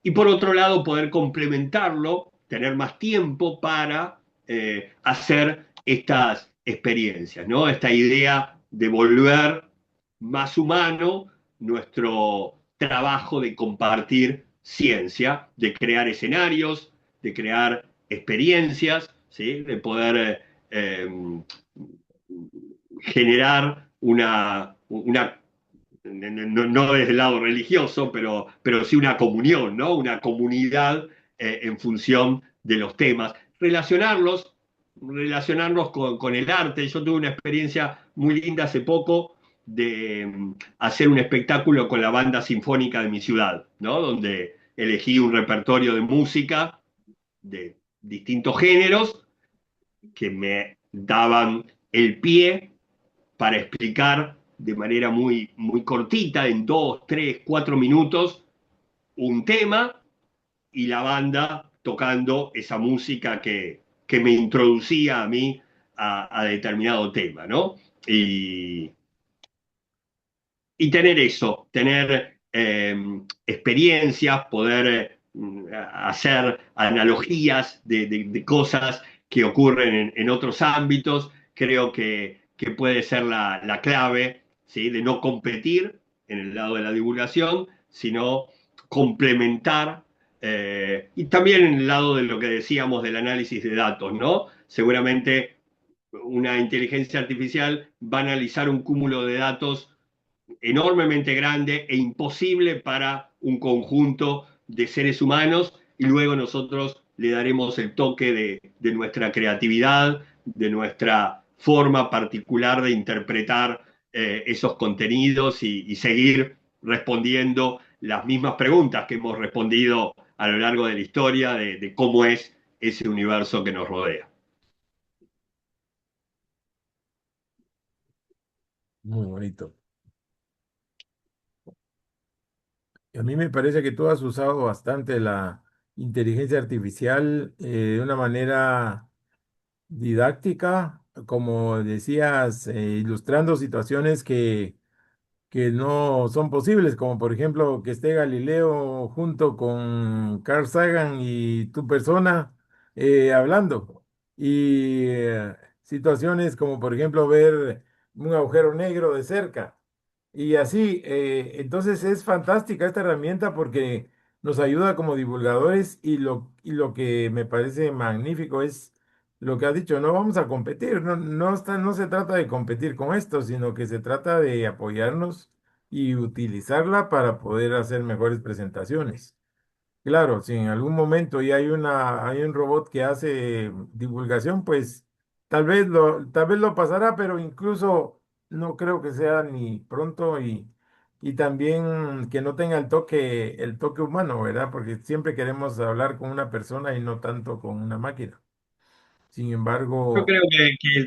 Y por otro lado, poder complementarlo, tener más tiempo para hacer estas experiencias, ¿no? Esta idea de volver más humano nuestro trabajo de compartir ciencia, de crear escenarios, de crear experiencias, ¿sí? De poder generar no desde el lado religioso, pero sí una comunión, ¿no? Una comunidad en función de los temas. Relacionarlos con el arte. Yo tuve una experiencia muy linda hace poco de hacer un espectáculo con la banda sinfónica de mi ciudad, ¿no? Donde elegí un repertorio de música de distintos géneros que me daban el pie para explicar de manera muy, muy cortita, en 2, 3, 4 minutos, un tema y la banda tocando esa música que me introducía a mí a determinado tema, ¿no? Y, y tener eso, tener experiencias, poder hacer analogías de cosas que ocurren en otros ámbitos, creo que puede ser la clave, ¿sí? De no competir en el lado de la divulgación, sino complementar, y también en el lado de lo que decíamos del análisis de datos, ¿no? Seguramente una inteligencia artificial va a analizar un cúmulo de datos enormemente grande e imposible para un conjunto de seres humanos y luego nosotros le daremos el toque de nuestra creatividad, de nuestra forma particular de interpretar esos contenidos y seguir respondiendo las mismas preguntas que hemos respondido a lo largo de la historia de cómo es ese universo que nos rodea. Muy bonito. A mí me parece que tú has usado bastante la inteligencia artificial de una manera didáctica, como decías, ilustrando situaciones que no son posibles, como por ejemplo que esté Galileo junto con Carl Sagan y tu persona hablando. Y situaciones como por ejemplo ver un agujero negro de cerca. Y así, entonces es fantástica esta herramienta porque nos ayuda como divulgadores y lo que me parece magnífico es lo que has dicho, no vamos a competir, no se trata de competir con esto, sino que se trata de apoyarnos y utilizarla para poder hacer mejores presentaciones. Claro, si en algún momento ya hay un robot que hace divulgación, pues tal vez lo pasará, pero incluso no creo que sea ni pronto y también que no tenga el toque humano, ¿verdad? Porque siempre queremos hablar con una persona y no tanto con una máquina. Sin Yo embargo, creo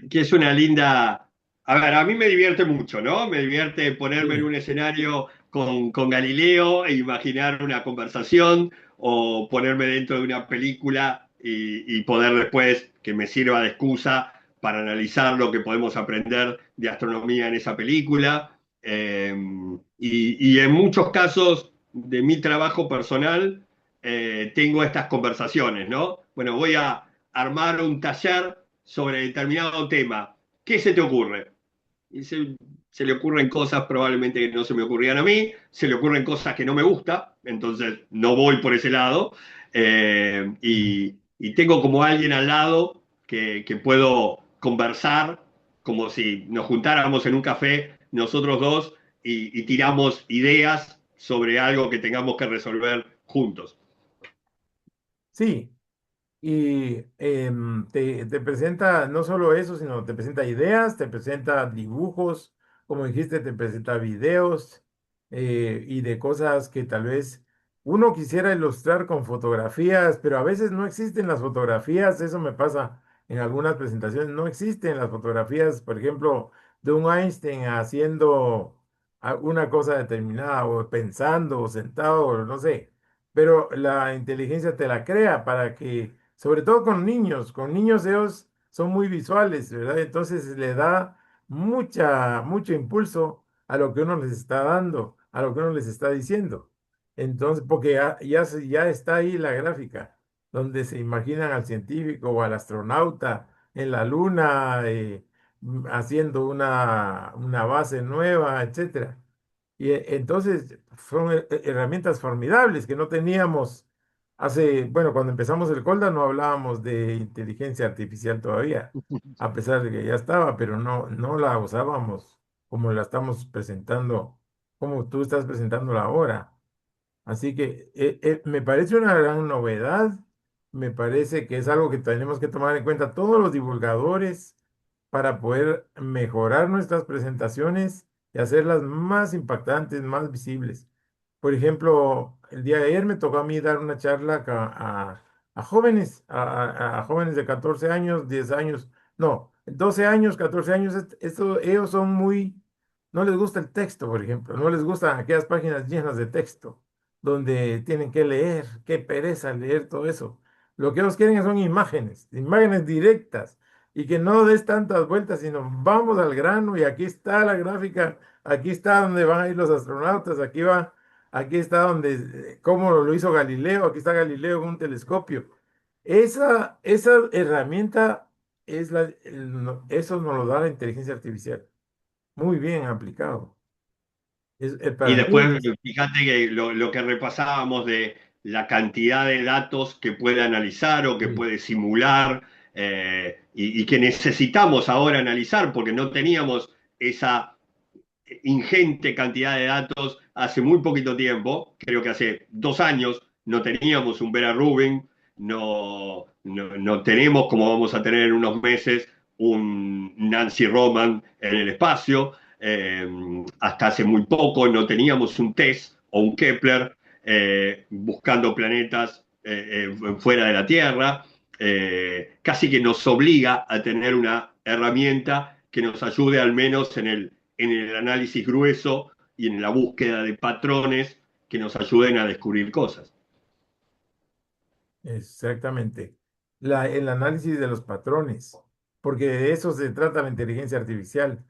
que es una linda... A ver, a mí me divierte mucho, ¿no? Me divierte ponerme en sí, un escenario con Galileo e imaginar una conversación o ponerme dentro de una película y poder después que me sirva de excusa para analizar lo que podemos aprender de astronomía en esa película. Y en muchos casos de mi trabajo personal tengo estas conversaciones, ¿no? Bueno, voy a armar un taller sobre determinado tema. ¿Qué se te ocurre? Y se le ocurren cosas probablemente que no se me ocurrían a mí, se le ocurren cosas que no me gusta, entonces no voy por ese lado. Y tengo como alguien al lado que puedo conversar como si nos juntáramos en un café nosotros dos y tiramos ideas sobre algo que tengamos que resolver juntos. sí. Y te presenta no solo eso, sino te presenta ideas, te presenta dibujos, como dijiste, te presenta videos y de cosas que tal vez uno quisiera ilustrar con fotografías, pero a veces no existen las fotografías. Eso me pasa en algunas presentaciones. No existen las fotografías, por ejemplo, de un Einstein haciendo una cosa determinada o pensando o sentado, o no sé. Pero la inteligencia te la crea para que sobre todo con niños ellos son muy visuales, ¿verdad? Entonces le da mucho impulso a lo que uno les está dando, a lo que uno les está diciendo. Entonces, porque ya está ahí la gráfica, donde se imaginan al científico o al astronauta en la luna, haciendo una base nueva, etcétera. Y entonces son herramientas formidables que no teníamos bueno, cuando empezamos el Colda no hablábamos de inteligencia artificial todavía, a pesar de que ya estaba, pero no la usábamos como la estamos presentando, como tú estás presentándola ahora. Así que me parece una gran novedad, me parece que es algo que tenemos que tomar en cuenta todos los divulgadores para poder mejorar nuestras presentaciones y hacerlas más impactantes, más visibles. Por ejemplo, el día de ayer me tocó a mí dar una charla a jóvenes, a jóvenes de 14 años, 10 años, no, 12 años, 14 años. Ellos son no les gusta el texto, por ejemplo, no les gustan aquellas páginas llenas de texto donde tienen que leer, qué pereza leer todo eso. Lo que ellos quieren son imágenes, imágenes directas y que no des tantas vueltas, sino vamos al grano y aquí está la gráfica, aquí está donde van a ir los astronautas, aquí está donde, cómo lo hizo Galileo, aquí está Galileo con un telescopio. Esa herramienta eso nos lo da la inteligencia artificial. Muy bien aplicado. Y Para mí, después, fíjate que lo que repasábamos de la cantidad de datos que puede analizar o que sí, puede simular y que necesitamos ahora analizar porque no teníamos esa ingente cantidad de datos hace muy poquito tiempo, creo que hace 2 años no teníamos un Vera Rubin, no tenemos como vamos a tener en unos meses un Nancy Roman en el espacio, hasta hace muy poco no teníamos un TESS o un Kepler buscando planetas fuera de la Tierra, casi que nos obliga a tener una herramienta que nos ayude al menos en el en el análisis grueso y en la búsqueda de patrones que nos ayuden a descubrir cosas. Exactamente. El análisis de los patrones, porque de eso se trata la inteligencia artificial,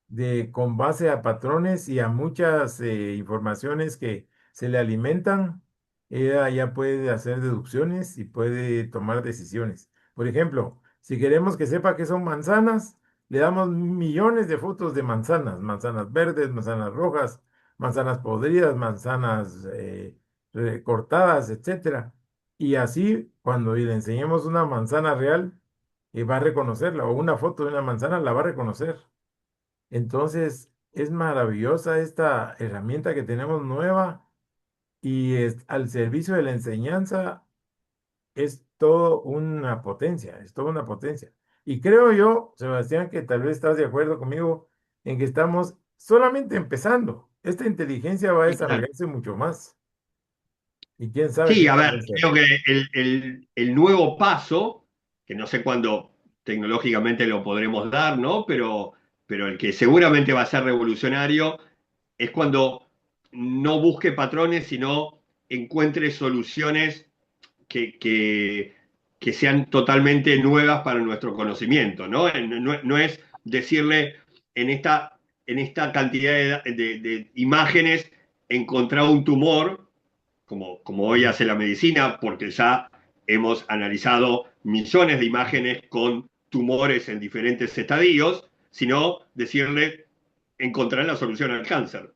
de con base a patrones y a muchas informaciones que se le alimentan, ella ya puede hacer deducciones y puede tomar decisiones. Por ejemplo, si queremos que sepa qué son manzanas, le damos millones de fotos de manzanas, manzanas verdes, manzanas rojas, manzanas podridas, manzanas cortadas, etcétera. Y así, cuando le enseñemos una manzana real, va a reconocerla, o una foto de una manzana la va a reconocer. Entonces, es maravillosa esta herramienta que tenemos nueva y es al servicio de la enseñanza, es todo una potencia, es toda una potencia. Y creo yo, Sebastián, que tal vez estás de acuerdo conmigo en que estamos solamente empezando. Esta inteligencia va a Sí, claro. desarrollarse mucho más y quién sabe qué Sí, a más ver, va a ser. creo que el nuevo paso, que no sé cuándo tecnológicamente lo podremos dar, ¿no? Pero el que seguramente va a ser revolucionario es cuando no busque patrones, sino encuentre soluciones que, que sean totalmente nuevas para nuestro conocimiento, ¿no? No es decirle en esta cantidad de imágenes encontrar un tumor, como hoy hace la medicina, porque ya hemos analizado millones de imágenes con tumores en diferentes estadios, sino decirle encontrar la solución al cáncer.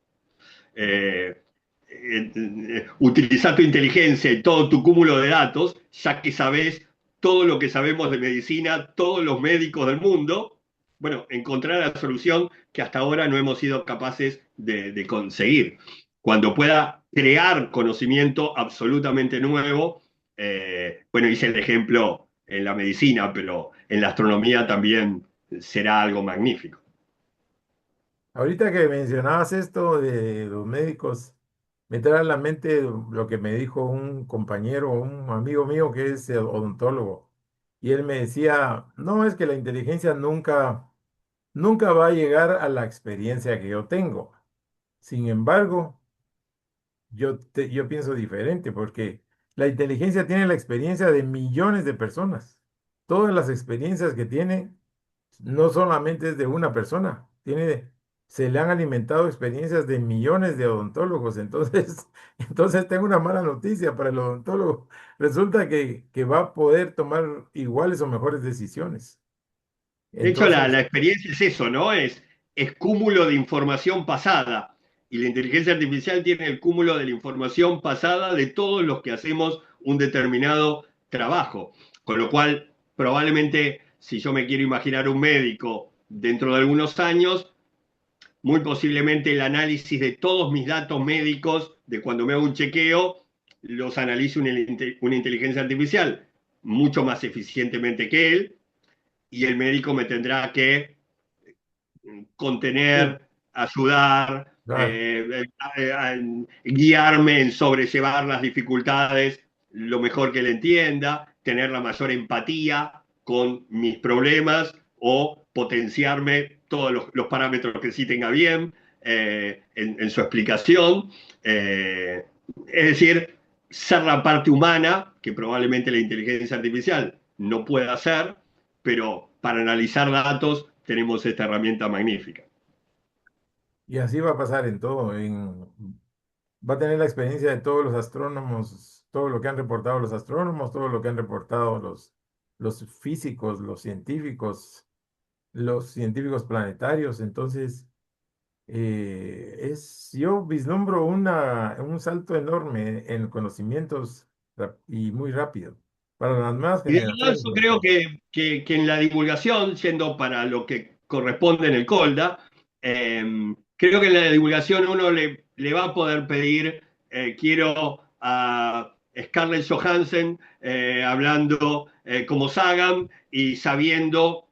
Eh, Utilizar tu inteligencia y todo tu cúmulo de datos, ya que sabes todo lo que sabemos de medicina, todos los médicos del mundo, bueno, encontrar la solución que hasta ahora no hemos sido capaces de conseguir. Cuando pueda crear conocimiento absolutamente nuevo, bueno, hice el ejemplo en la medicina, pero en la astronomía también será algo magnífico. Ahorita que mencionabas esto de los médicos, me trae a la mente lo que me dijo un compañero, un amigo mío que es odontólogo. Y él me decía, no, es que la inteligencia nunca va a llegar a la experiencia que yo tengo. Sin embargo, yo pienso diferente porque la inteligencia tiene la experiencia de millones de personas. Todas las experiencias que tiene no solamente es de una persona, se le han alimentado experiencias de millones de odontólogos. Entonces, entonces tengo una mala noticia para el odontólogo. Resulta que va a poder tomar iguales o mejores decisiones. De hecho, Entonces, la experiencia es eso, ¿no? Es cúmulo de información pasada. Y la inteligencia artificial tiene el cúmulo de la información pasada de todos los que hacemos un determinado trabajo. Con lo cual, probablemente, si yo me quiero imaginar un médico dentro de algunos años, muy posiblemente el análisis de todos mis datos médicos de cuando me hago un chequeo, los analice una inteligencia artificial mucho más eficientemente que él, y el médico me tendrá que sí, contener, ayudar, claro. guiarme en sobrellevar las dificultades lo mejor que le entienda, tener la mayor empatía con mis problemas o potenciarme todos los parámetros que sí tenga bien en su explicación. Es decir, ser la parte humana, que probablemente la inteligencia artificial no pueda hacer, pero para analizar datos tenemos esta herramienta magnífica. Y así va a pasar en todo. Va a tener la experiencia de todos los astrónomos, todo lo que han reportado los astrónomos, todo lo que han reportado los físicos, los científicos planetarios. Entonces, yo vislumbro un salto enorme en conocimientos y muy rápido para las nuevas Y de todo generaciones eso sobre creo todo. que en la divulgación, siendo para lo que corresponde en el COLDA, creo que en la divulgación uno le va a poder pedir, quiero a Scarlett Johansson hablando como Sagan y sabiendo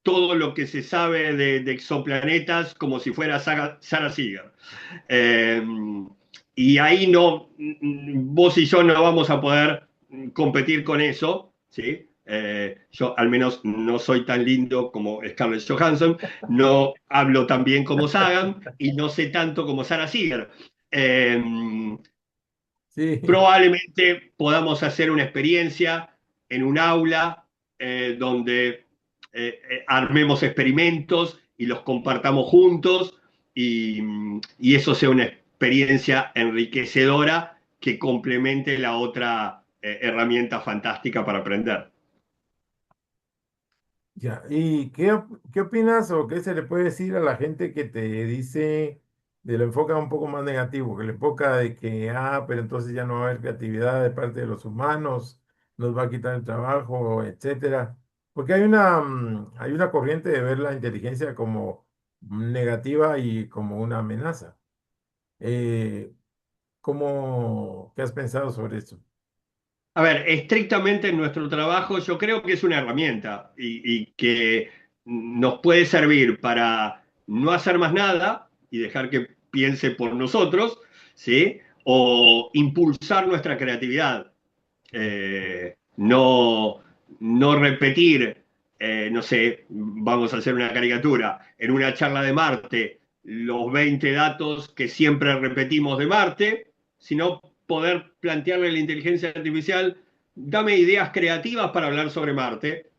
todo lo que se sabe de exoplanetas como si fuera Sarah Seeger. Eh, y ahí no, vos y yo no vamos a poder competir con eso, ¿sí? Yo al menos no soy tan lindo como Scarlett Johansson, no hablo tan bien como Sagan y no sé tanto como Sarah Seeger. Eh, Sí, Probablemente podamos hacer una experiencia en un aula donde armemos experimentos y los compartamos juntos y eso sea una experiencia enriquecedora que complemente la otra herramienta fantástica para aprender. ya. ¿Y qué opinas o qué se le puede decir a la gente que te dice, de lo enfoca un poco más negativo, que le enfoca de que, pero entonces ya no va a haber creatividad de parte de los humanos, nos va a quitar el trabajo, etcétera? Porque hay una corriente de ver la inteligencia como negativa y como una amenaza. Eh, ¿Qué has pensado sobre eso? A ver, estrictamente en nuestro trabajo yo creo que es una herramienta y que nos puede servir para no hacer más nada y dejar que piense por nosotros, ¿sí? O impulsar nuestra creatividad. No, no repetir, no sé, vamos a hacer una caricatura, en una charla de Marte, los 20 datos que siempre repetimos de Marte, sino poder plantearle a la inteligencia artificial, dame ideas creativas para hablar sobre Marte.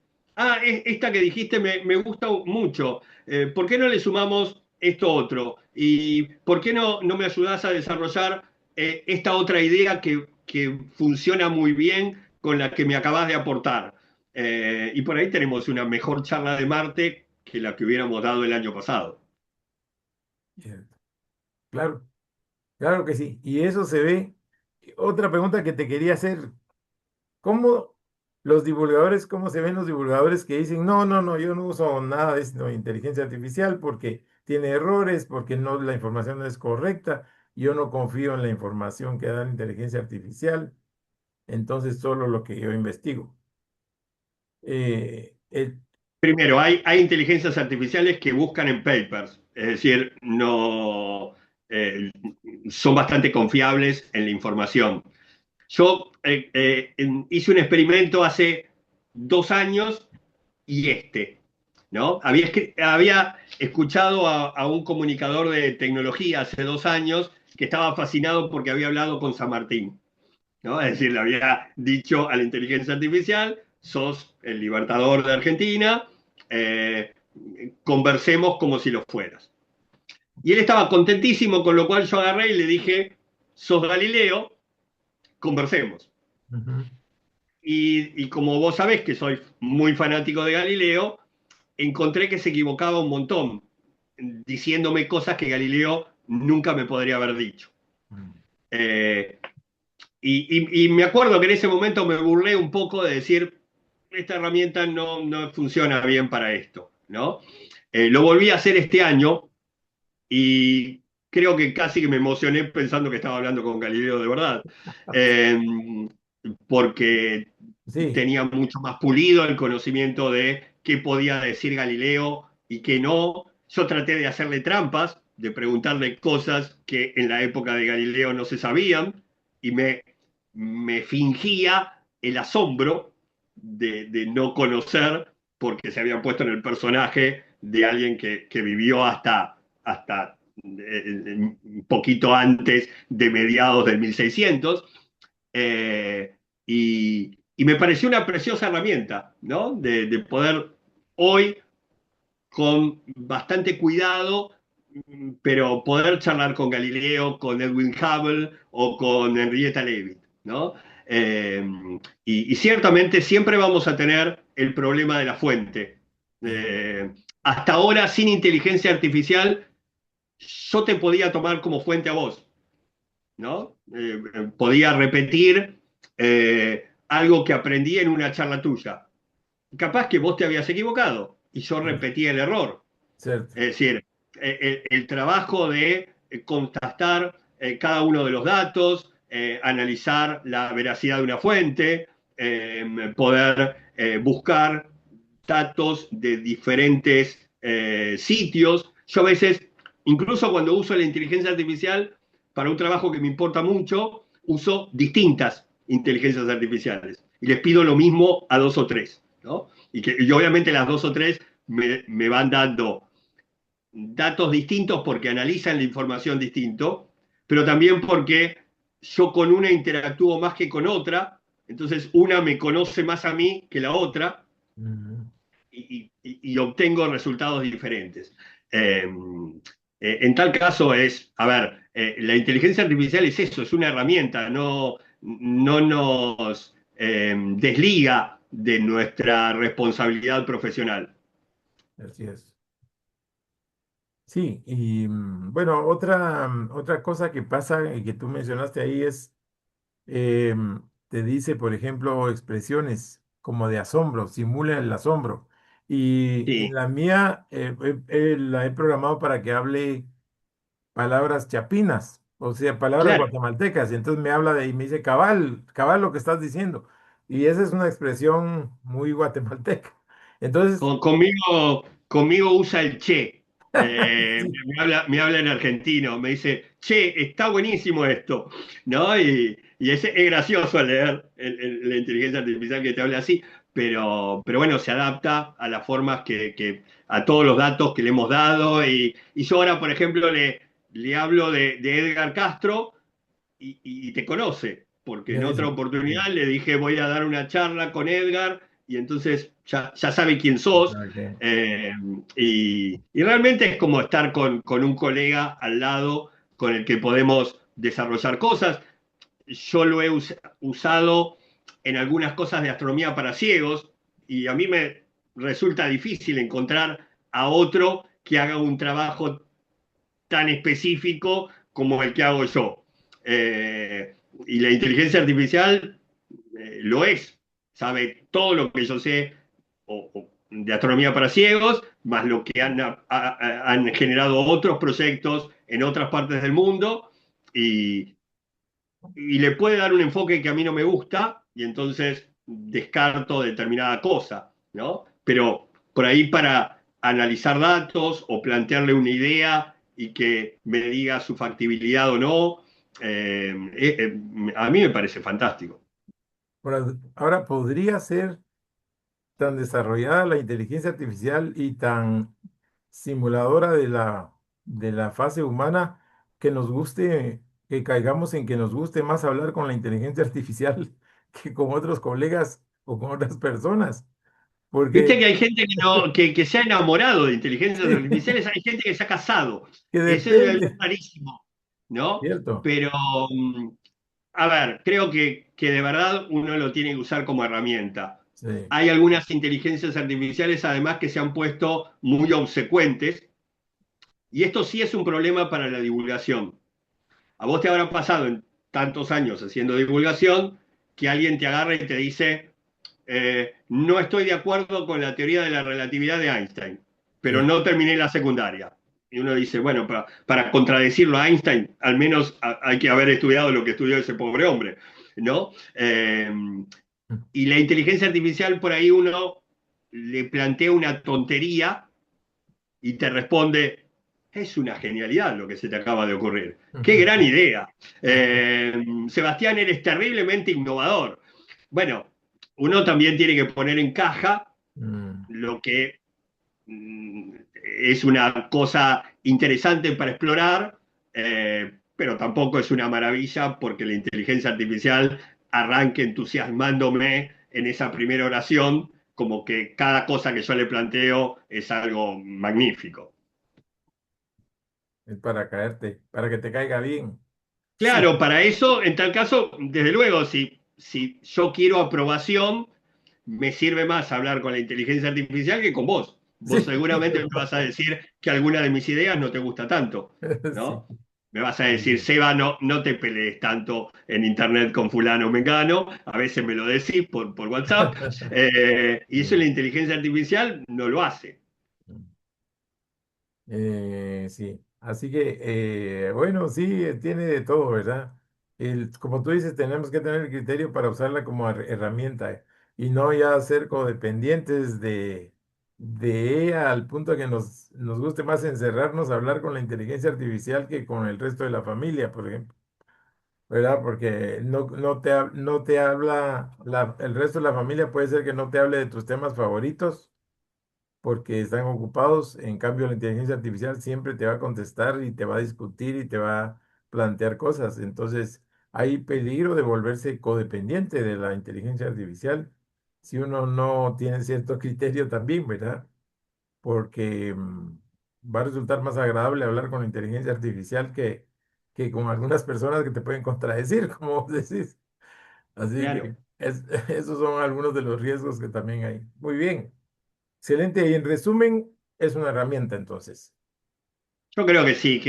Esta que dijiste me gusta mucho. ¿Por qué no le sumamos esto otro? ¿Y por qué no me ayudás a desarrollar esta otra idea que funciona muy bien con la que me acabas de aportar? Y por ahí tenemos una mejor charla de Marte que la que hubiéramos dado el año pasado. Cierto. Claro, claro que sí. Y eso se ve. Otra pregunta que te quería hacer. ¿Cómo cómo se ven los divulgadores que dicen, no, no, no, yo no uso nada de esto, inteligencia artificial porque tiene errores, porque no, la información no es correcta, yo no confío en la información que da la inteligencia artificial, entonces solo lo que yo investigo. Eh, el- Primero, hay inteligencias artificiales que buscan en papers, es decir, no eh, son bastante confiables en la información. Yo hice un experimento hace 2 años y ¿no? Había escuchado a un comunicador de tecnología hace 2 años que estaba fascinado porque había hablado con San Martín, ¿no? Es decir, le había dicho a la inteligencia artificial, sos el libertador de Argentina, eh, conversemos como si lo fueras. Y él estaba contentísimo, con lo cual yo agarré y le dije, sos Galileo, conversemos. Ujú. Y como vos sabés que soy muy fanático de Galileo, encontré que se equivocaba un montón, diciéndome cosas que Galileo nunca me podría haber dicho. Mm. Eh, y me acuerdo que en ese momento me burlé un poco de decir, esta herramienta no funciona bien para esto, ¿no? Lo volví a hacer este año y creo que casi que me emocioné pensando que estaba hablando con Galileo de verdad, eh, porque Sí, tenía mucho más pulido el conocimiento de qué podía decir Galileo y qué no. Yo traté de hacerle trampas, de preguntarle cosas que en la época de Galileo no se sabían y me fingía el asombro de no conocer porque se habían puesto en el personaje de alguien que vivió hasta un poquito antes de mediados del 1600. Y me pareció una preciosa herramienta, ¿no? De poder hoy, con bastante cuidado, pero poder charlar con Galileo, con Edwin Hubble o con Henrietta Leavitt, ¿no? Eh, y ciertamente siempre vamos a tener el problema de la fuente. sí, Hasta ahora, sin inteligencia artificial, yo te podía tomar como fuente a vos, ¿no? Podía repetir algo que aprendí en una charla tuya. Capaz que vos te habías equivocado y yo sí, repetí el error. cierto. Es decir, el trabajo de contrastar cada uno de los datos, analizar la veracidad de una fuente, poder buscar datos de diferentes sitios. Yo a veces, incluso cuando uso la inteligencia artificial para un trabajo que me importa mucho, uso distintas inteligencias artificiales. y les pido lo mismo a dos o tres, ¿no? Y obviamente las dos o tres me van dando datos distintos porque analizan la información distinto, pero también porque yo con una interactúo más que con otra, entonces una me conoce más a mí que la otra Ujú. y obtengo resultados diferentes. Eh, en tal caso es, a ver, la inteligencia artificial es eso, es una herramienta, no nos desliga de nuestra responsabilidad profesional. Así es. Sí, y bueno, otra cosa que pasa y que tú mencionaste ahí es, te dice, por ejemplo, expresiones como de asombro, simula el asombro. Y en Sí, la mía la he programado para que hable palabras chapinas, o sea, palabras claro. guatemaltecas. Y entonces me habla y me dice, cabal, cabal lo que estás diciendo. Y esa es una expresión muy guatemalteca. Entonces, Conmigo usa el che. sí, Me habla en argentino, me dice, che, está buenísimo esto, ¿no? Y es gracioso al leer la inteligencia artificial que te habla así, pero bueno, se adapta a las formas a todos los datos que le hemos dado. Y yo ahora, por ejemplo, le hablo de Edgar Castro y te conoce, porque me en otra dice, oportunidad sí, le dije voy a dar una charla con Edgar y entonces ya sabe quién sos. ok. eh, y realmente es como estar con un colega al lado con el que podemos desarrollar cosas. Yo lo he usado en algunas cosas de astronomía para ciegos y a mí me resulta difícil encontrar a otro que haga un trabajo tan específico como el que hago yo. Y la inteligencia artificial lo es, sabe todo lo que yo sé de astronomía para ciegos, más lo que han generado otros proyectos en otras partes del mundo, y, y le puede dar un enfoque que a mí no me gusta, y entonces descarto determinada cosa, ¿no? Pero por ahí para analizar datos o plantearle una idea y que me diga su factibilidad o no, a mí me parece fantástico. Ahora podría ser tan desarrollada la inteligencia artificial y tan simuladora de la fase humana que nos guste, que caigamos en que nos guste más hablar con la inteligencia artificial que con otros colegas o con otras personas. Viste Porque que hay gente que se ha enamorado de inteligencias sí, artificiales, hay gente que se ha casado. que Eso es depende, rarísimo, ¿no? ¿cierto? Pero, mm, a ver, creo que de verdad uno lo tiene que usar como herramienta. Sí. Hay algunas inteligencias artificiales además que se han puesto muy obsecuentes y esto sí es un problema para la divulgación. A vos te habrá pasado en tantos años haciendo divulgación que alguien te agarra y te dice, no estoy de acuerdo con la teoría de la relatividad de Einstein, pero Sí. no terminé la secundaria. Y uno dice, bueno, para contradecirlo a Einstein, al menos hay que haber estudiado lo que estudió ese pobre hombre, ¿no? Y la inteligencia artificial, por ahí uno le plantea una tontería y te responde, es una genialidad lo que se te acaba de ocurrir. ¡Qué gran idea! Sebastián, eres terriblemente innovador. Bueno, uno también tiene que poner en caja Mm. lo que es una cosa interesante para explorar, pero tampoco es una maravilla porque la inteligencia artificial arranque entusiasmándome en esa primera oración, como que cada cosa que yo le planteo es algo magnífico. Es para caerte, para que te caiga bien. Sí, Claro, para eso, en tal caso, desde luego, si yo quiero aprobación, me sirve más hablar con la inteligencia artificial que con vos. Vos sí, seguramente me vas a decir que alguna de mis ideas no te gusta tanto, sí. ¿no? Me vas a decir, Seba, no te pelees tanto en internet con fulano o mengano, a veces me lo decís por WhatsApp, y eso la Sí. inteligencia artificial no lo hace. Sí, así que, bueno, sí, tiene de todo, ¿verdad? Como tú dices, tenemos que tener el criterio para usarla como herramienta y no ya ser codependientes de ella al punto que nos guste más encerrarnos a hablar con la inteligencia artificial que con el resto de la familia, por ejemplo. ¿verdad? Porque no te habla, el resto de la familia puede ser que no te hable de tus temas favoritos porque están ocupados. En cambio, la inteligencia artificial siempre te va a contestar y te va a discutir y te va a plantear cosas. Entonces, hay peligro de volverse codependiente de la inteligencia artificial si uno no tiene cierto criterio también, ¿verdad? Porque va a resultar más agradable hablar con la inteligencia artificial que con algunas personas que te pueden contradecir, como vos decís. Así que Claro. esos son algunos de los riesgos que también hay. Muy bien. Excelente. Y en resumen, es una herramienta entonces. Yo creo que sí,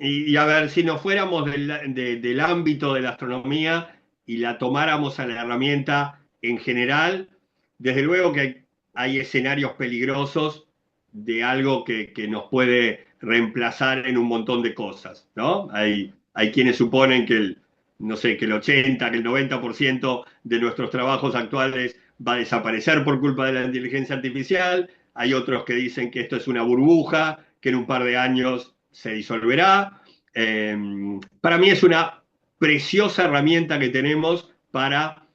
y a ver, si nos fuéramos del ámbito de la astronomía y la tomáramos a la herramienta en general, desde luego que hay escenarios peligrosos de algo que nos puede reemplazar en un montón de cosas, ¿no? Hay quienes suponen que no sé, que el 80, que el 90% de nuestros trabajos actuales va a desaparecer por culpa de la inteligencia artificial. Hay otros que dicen que esto es una burbuja, que en un par de años se disolverá. Para mí es una preciosa herramienta que tenemos para,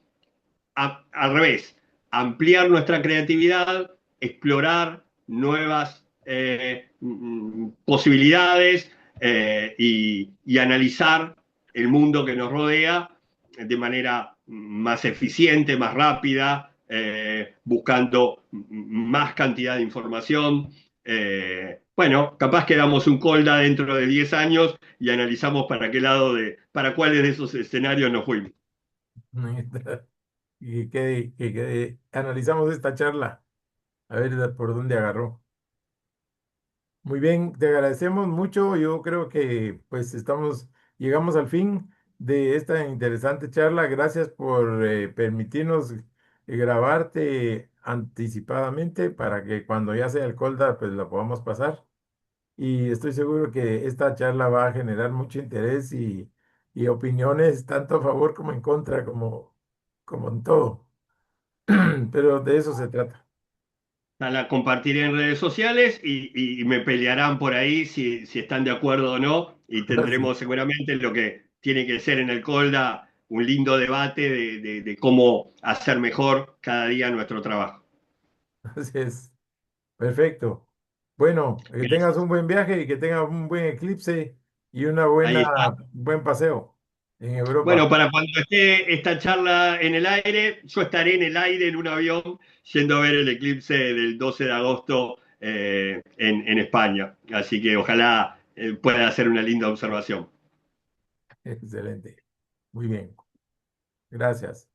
al revés, ampliar nuestra creatividad, explorar nuevas posibilidades y analizar el mundo que nos rodea de manera más eficiente, más rápida, buscando más cantidad de información. Bueno, capaz que damos un colda dentro de 10 años y analizamos para qué lado para cuáles de esos escenarios nos fuimos. Y que analizamos esta charla, a ver por dónde agarró. Muy bien, te agradecemos mucho. Yo creo que pues llegamos al fin de esta interesante charla. Gracias por permitirnos grabarte anticipadamente para que cuando ya sea el colda pues la podamos pasar. Y estoy seguro que esta charla va a generar mucho interés y opiniones tanto a favor como en contra, como en todo. Pero de eso se trata. La compartiré en redes sociales y me pelearán por ahí si están de acuerdo o no, y Así, tendremos seguramente lo que tiene que ser en el Colda un lindo debate de cómo hacer mejor cada día nuestro trabajo. así es. Perfecto. Bueno, que tengas un Gracias. buen viaje y que tengas un buen eclipse y Ahí está. buen paseo en Bueno, Europa. para cuando esté esta charla en el aire, yo estaré en el aire en un avión yendo a ver el eclipse del 12 de agosto en España. Así que ojalá pueda hacer una linda observación. Excelente. Muy bien. Gracias.